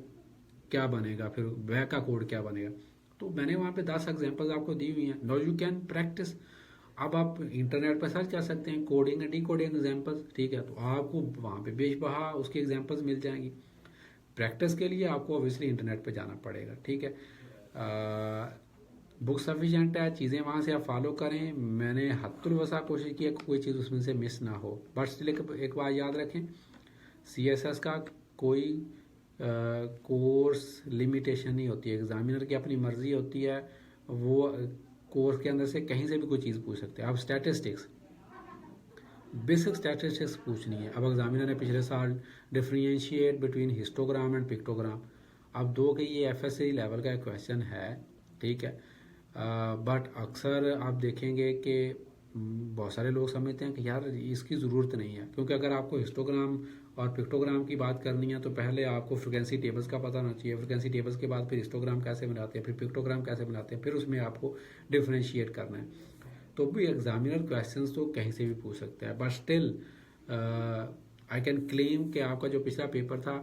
Speaker 1: क्या बनेगा, फिर बैग का कोड क्या बनेगा. तो मैंने वहाँ पे 10 एग्जांपल्स आपको दी हुई हैं. Now you can practice. अब आप इंटरनेट पर सर्च कर सकते हैं coding and D coding examples, ठीक है, तो आपको वहाँ पे बेशबहा उसके एग्जाम्पल्स मिल जाएंगी. प्रैक्टिस के लिए आपको ऑब्वियसली इंटरनेट पे जाना पड़ेगा, ठीक है. बुक सफिशिएंट है, चीज़ें वहाँ से आप फॉलो करें. मैंने हद्दुल वसा कोशिश की है कोई चीज़ उसमें से मिस ना हो. बट स्टिल एक बात याद रखें, CSS का कोई कोर्स लिमिटेशन नहीं होती है. एग्जामिनर की अपनी मर्जी होती है, वो कोर्स के अंदर से कहीं से भी कोई चीज़ पूछ सकते हैं. आप स्टैटिस्टिक्स, बेसिक स्टैटिस्टिक्स पूछनी है. अब एग्जामिनर ने पिछले साल differentiate between histogram and pictogram, अब 2 के ये FSC लेवल का क्वेश्चन है, ठीक है. बट अक्सर आप देखेंगे कि बहुत सारे लोग समझते हैं कि यार इसकी ज़रूरत नहीं है, क्योंकि अगर आपको हिस्टोग्राम और पिक्टोग्राम की बात करनी है तो पहले आपको फ्रिक्वेंसी टेबल्स का पता होना चाहिए. फ्रिक्वेंसी टेबल्स के बाद फिर हिस्टोग्राम कैसे बनाते हैं, फिर पिक्टोग्राम कैसे बनाते हैं, फिर उसमें आपको डिफ्रेंशिएट करना है. तो भी एग्जामिनर क्वेश्चंस तो कहीं से भी पूछ सकता है. But still I can claim कि आपका जो पिछला पेपर था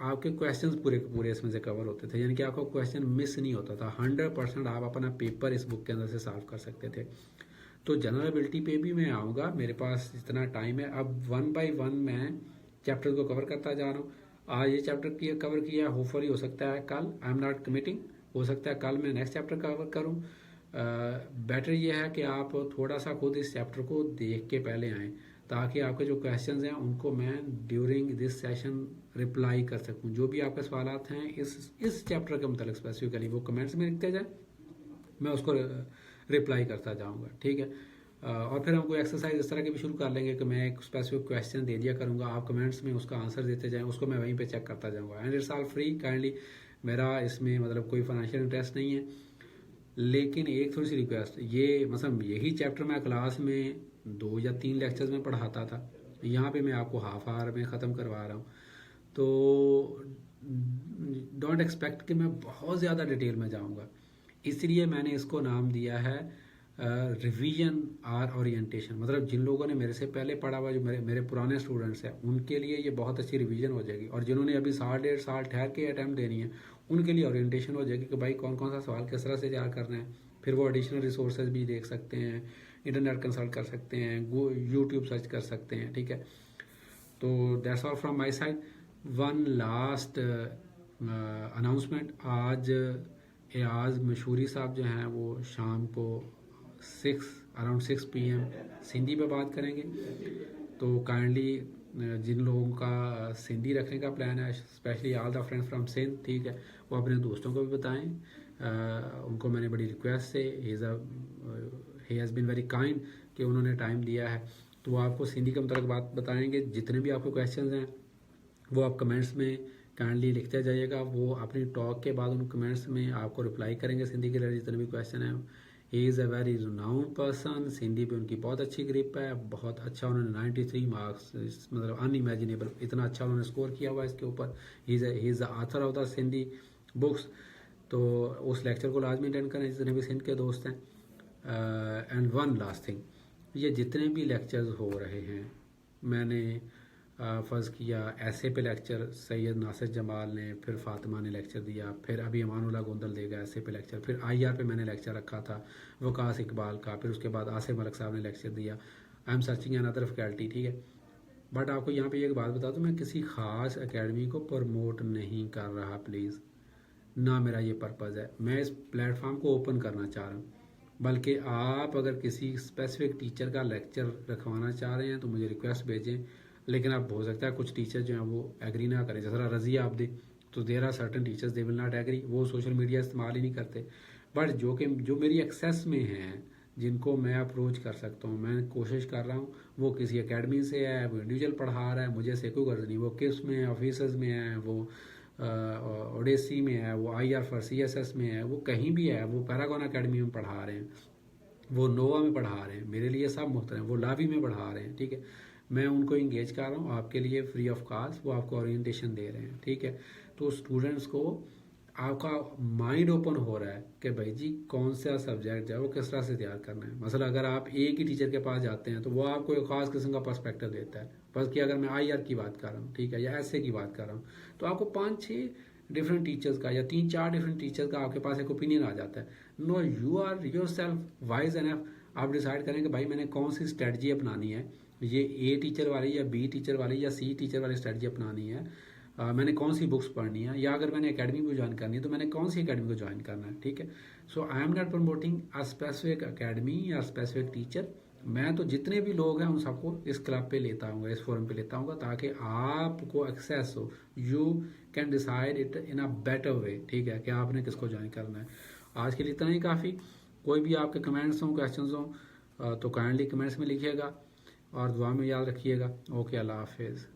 Speaker 1: आपके क्वेश्चंस पूरे के पूरे इसमें से कवर होते थे, यानी कि आपका क्वेश्चन मिस नहीं होता था. 100% आप अपना पेपर इस बुक के अंदर से सॉल्व कर सकते थे. तो जनरल एबिलिटी पे भी मैं आऊँगा, मेरे पास इतना टाइम है. अब 1 by 1 मैं चैप्टर को कवर करता जा रहा हूँ। आज ये चैप्टर कवर किया, होपफुली हो सकता है कल, आई एम नॉट कमिटिंग, हो सकता है कल मैं नेक्स्ट चैप्टर कवर करूँ। बेटर ये है कि आप थोड़ा सा खुद इस चैप्टर को देख के पहले आएँ, ताकि आपके जो क्वेश्चंस हैं उनको मैं ड्यूरिंग दिस सेशन रिप्लाई कर सकूं। जो भी आपके सवालात हैं इस चैप्टर के मतलब स्पेसिफिकली, वो कमेंट्स में लिखते जाए, मैं उसको रिप्लाई करता जाऊंगा, ठीक है। और फिर हम कोई एक्सरसाइज इस तरह की भी शुरू कर लेंगे कि मैं एक स्पेसिफिक क्वेश्चन दे दिया करूंगा, आप कमेंट्स में उसका आंसर देते जाएं, उसको मैं वहीं पे चेक करता जाऊंगा। And it's all free, kindly, मेरा इसमें मतलब कोई फाइनेंशियल इंटरेस्ट नहीं है। लेकिन एक थोड़ी सी रिक्वेस्ट, ये मतलब यही चैप्टर मैं क्लास में 2 या 3 लेक्चर्स में पढ़ाता था, यहाँ पे मैं आपको हाफ आवर में ख़त्म करवा रहा हूँ। तो डोंट एक्सपेक्ट कि मैं बहुत ज़्यादा डिटेल में जाऊँगा, इसलिए मैंने इसको नाम दिया है रिवीजन और ओरिएंटेशन। मतलब जिन लोगों ने मेरे से पहले पढ़ा हुआ, जो मेरे पुराने स्टूडेंट्स हैं, उनके लिए ये बहुत अच्छी रिवीजन हो जाएगी, और जिन्होंने अभी 1.5 ठहर के अटैम्प्ट देनी है, उनके लिए ओरिएंटेशन हो जाएगी कि भाई कौन कौन सा सवाल किस तरह से तैयार करना है। फिर वो एडिशनल रिसोर्सेज भी देख सकते हैं, इंटरनेट कंसल्ट कर सकते हैं, यूट्यूब सर्च कर सकते हैं, ठीक है। तो that's all from my side. One last announcement, आज मशहूरी साहब जो हैं वो शाम को अराउंड 6 PM सिंधी पे बात करेंगे। तो काइंडली जिन लोगों का सिंधी रखने का प्लान है, specially all the friends from Sindh, ठीक है, वो अपने दोस्तों को भी बताएं। उनको मैंने बड़ी रिक्वेस्ट से, he has been very kind कि उन्होंने टाइम दिया है, तो वो आपको सिंधी के मतलब बात बताएंगे। जितने भी आपके क्वेश्चंस हैं वो आप कमेंट्स में काइंडली लिखते जाइएगा, वो अपनी टॉक के बाद उन कमेंट्स में आपको रिप्लाई करेंगे सिंधी के लिए जितने भी क्वेश्चन हैं। He is a very renowned person, Sindhi पे उनकी बहुत अच्छी ग्रिप है, बहुत अच्छा उन्होंने 93 मार्क्स, मतलब अनइमेजिनेबल, इतना अच्छा उन्होंने स्कोर किया हुआ है इसके ऊपर। He is the author of the Sindhi books. तो उस लेक्चर को लाजमी अटेंड करें जितने भी सिंध के दोस्त हैं। एंड वन लास्ट थिंग, ये जितने भी लेक्चर्स हो रहे हैं, मैंने फ़र्ज़ किया ऐसे पे लेक्चर सैयद नासिर जमाल ने, फिर फातिमा ने लेक्चर दिया, फिर अभी अमानुल्लाह गोंदल देगा ऐसे पे लेक्चर, फिर IR पे मैंने लेक्चर रखा था वकास इकबाल का, फिर उसके बाद आसिफ मलिक साहब ने लेक्चर दिया। I am searching another faculty, ठीक है। बट आपको यहाँ पे एक बात बता दूँ, मैं किसी ख़ास एकेडमी को प्रमोट नहीं कर रहा, प्लीज़, ना मेरा ये पर्पज़ है। मैं इस प्लेटफॉर्म को ओपन करना चाह रहा हूँ, बल्कि आप अगर किसी स्पेसिफिक टीचर का लेक्चर रखवाना चाह रहे हैं तो मुझे रिक्वेस्ट भेजें। लेकिन अब हो सकता है कुछ टीचर जो हैं वो एग्री ना करें, जैसा रज़िया आबदी, तो there are certain teachers they will not agree, वो सोशल मीडिया इस्तेमाल ही नहीं करते। बट जो मेरी एक्सेस में हैं, जिनको मैं अप्रोच कर सकता हूँ, मैं कोशिश कर रहा हूँ, वो किसी एकेडमी से है, वो इंडिविजुअल पढ़ा रहा है, मुझे से कोई गर्ज नहीं, वो किस में है, ऑफिसर्स में है, वो ओडेसी में है, वो IR फॉर CSS में है, वो कहीं भी है, वो पैरागॉन एकेडमी में पढ़ा रहे हैं, वो नोवा में पढ़ा रहे हैं, मेरे लिए सब मुफ्त हैं, वो लावी में पढ़ा रहे हैं, ठीक है। मैं उनको इंगेज कर रहा हूँ आपके लिए फ्री ऑफ कॉस्ट, वो आपको ओरिएंटेशन दे रहे हैं, ठीक है। तो स्टूडेंट्स को आपका माइंड ओपन हो रहा है कि भाई जी कौन सा सब्जेक्ट जो है वो किस तरह से तैयार करना है। मसला अगर आप एक ही टीचर के पास जाते हैं तो वो आपको एक ख़ास किस्म का पर्सपेक्टिव देता है, बस कि अगर मैं IR की बात कर रहा हूँ, ठीक है, या ऐसे की बात कर रहा हूँ, तो आपको 5-6 डिफरेंट टीचर्स का या 3-4 डिफरेंट टीचर्स का आपके पास एक ओपिनियन आ जाता है। No, you are yourself wise enough, आप डिसाइड करें कि भाई मैंने कौन सी स्ट्रेटजी अपनानी है, ये A टीचर वाली या B टीचर वाली या C टीचर वाली स्ट्रेटजी अपनानी है, मैंने कौन सी बुक्स पढ़नी है, या अगर मैंने एकेडमी को ज्वाइन करनी है तो मैंने कौन सी एकेडमी को ज्वाइन करना है, ठीक है। So I am not promoting a specific academy या स्पेसिफिक टीचर। मैं तो जितने भी लोग हैं उन सबको इस क्लब पे लेता हूँ, इस फोरम पे लेता हूँ, ताकि आपको एक्सेस हो, you can decide it in a better way, ठीक है, कि आपने किसको ज्वाइन करना है। आज के लिए इतना ही काफ़ी। कोई भी आपके कमेंट्स हों, क्वेश्चन हों, तो काइंडली कमेंट्स में लिखिएगा और दुआ में याद रखिएगा। ओके, अल्लाह हाफिज़।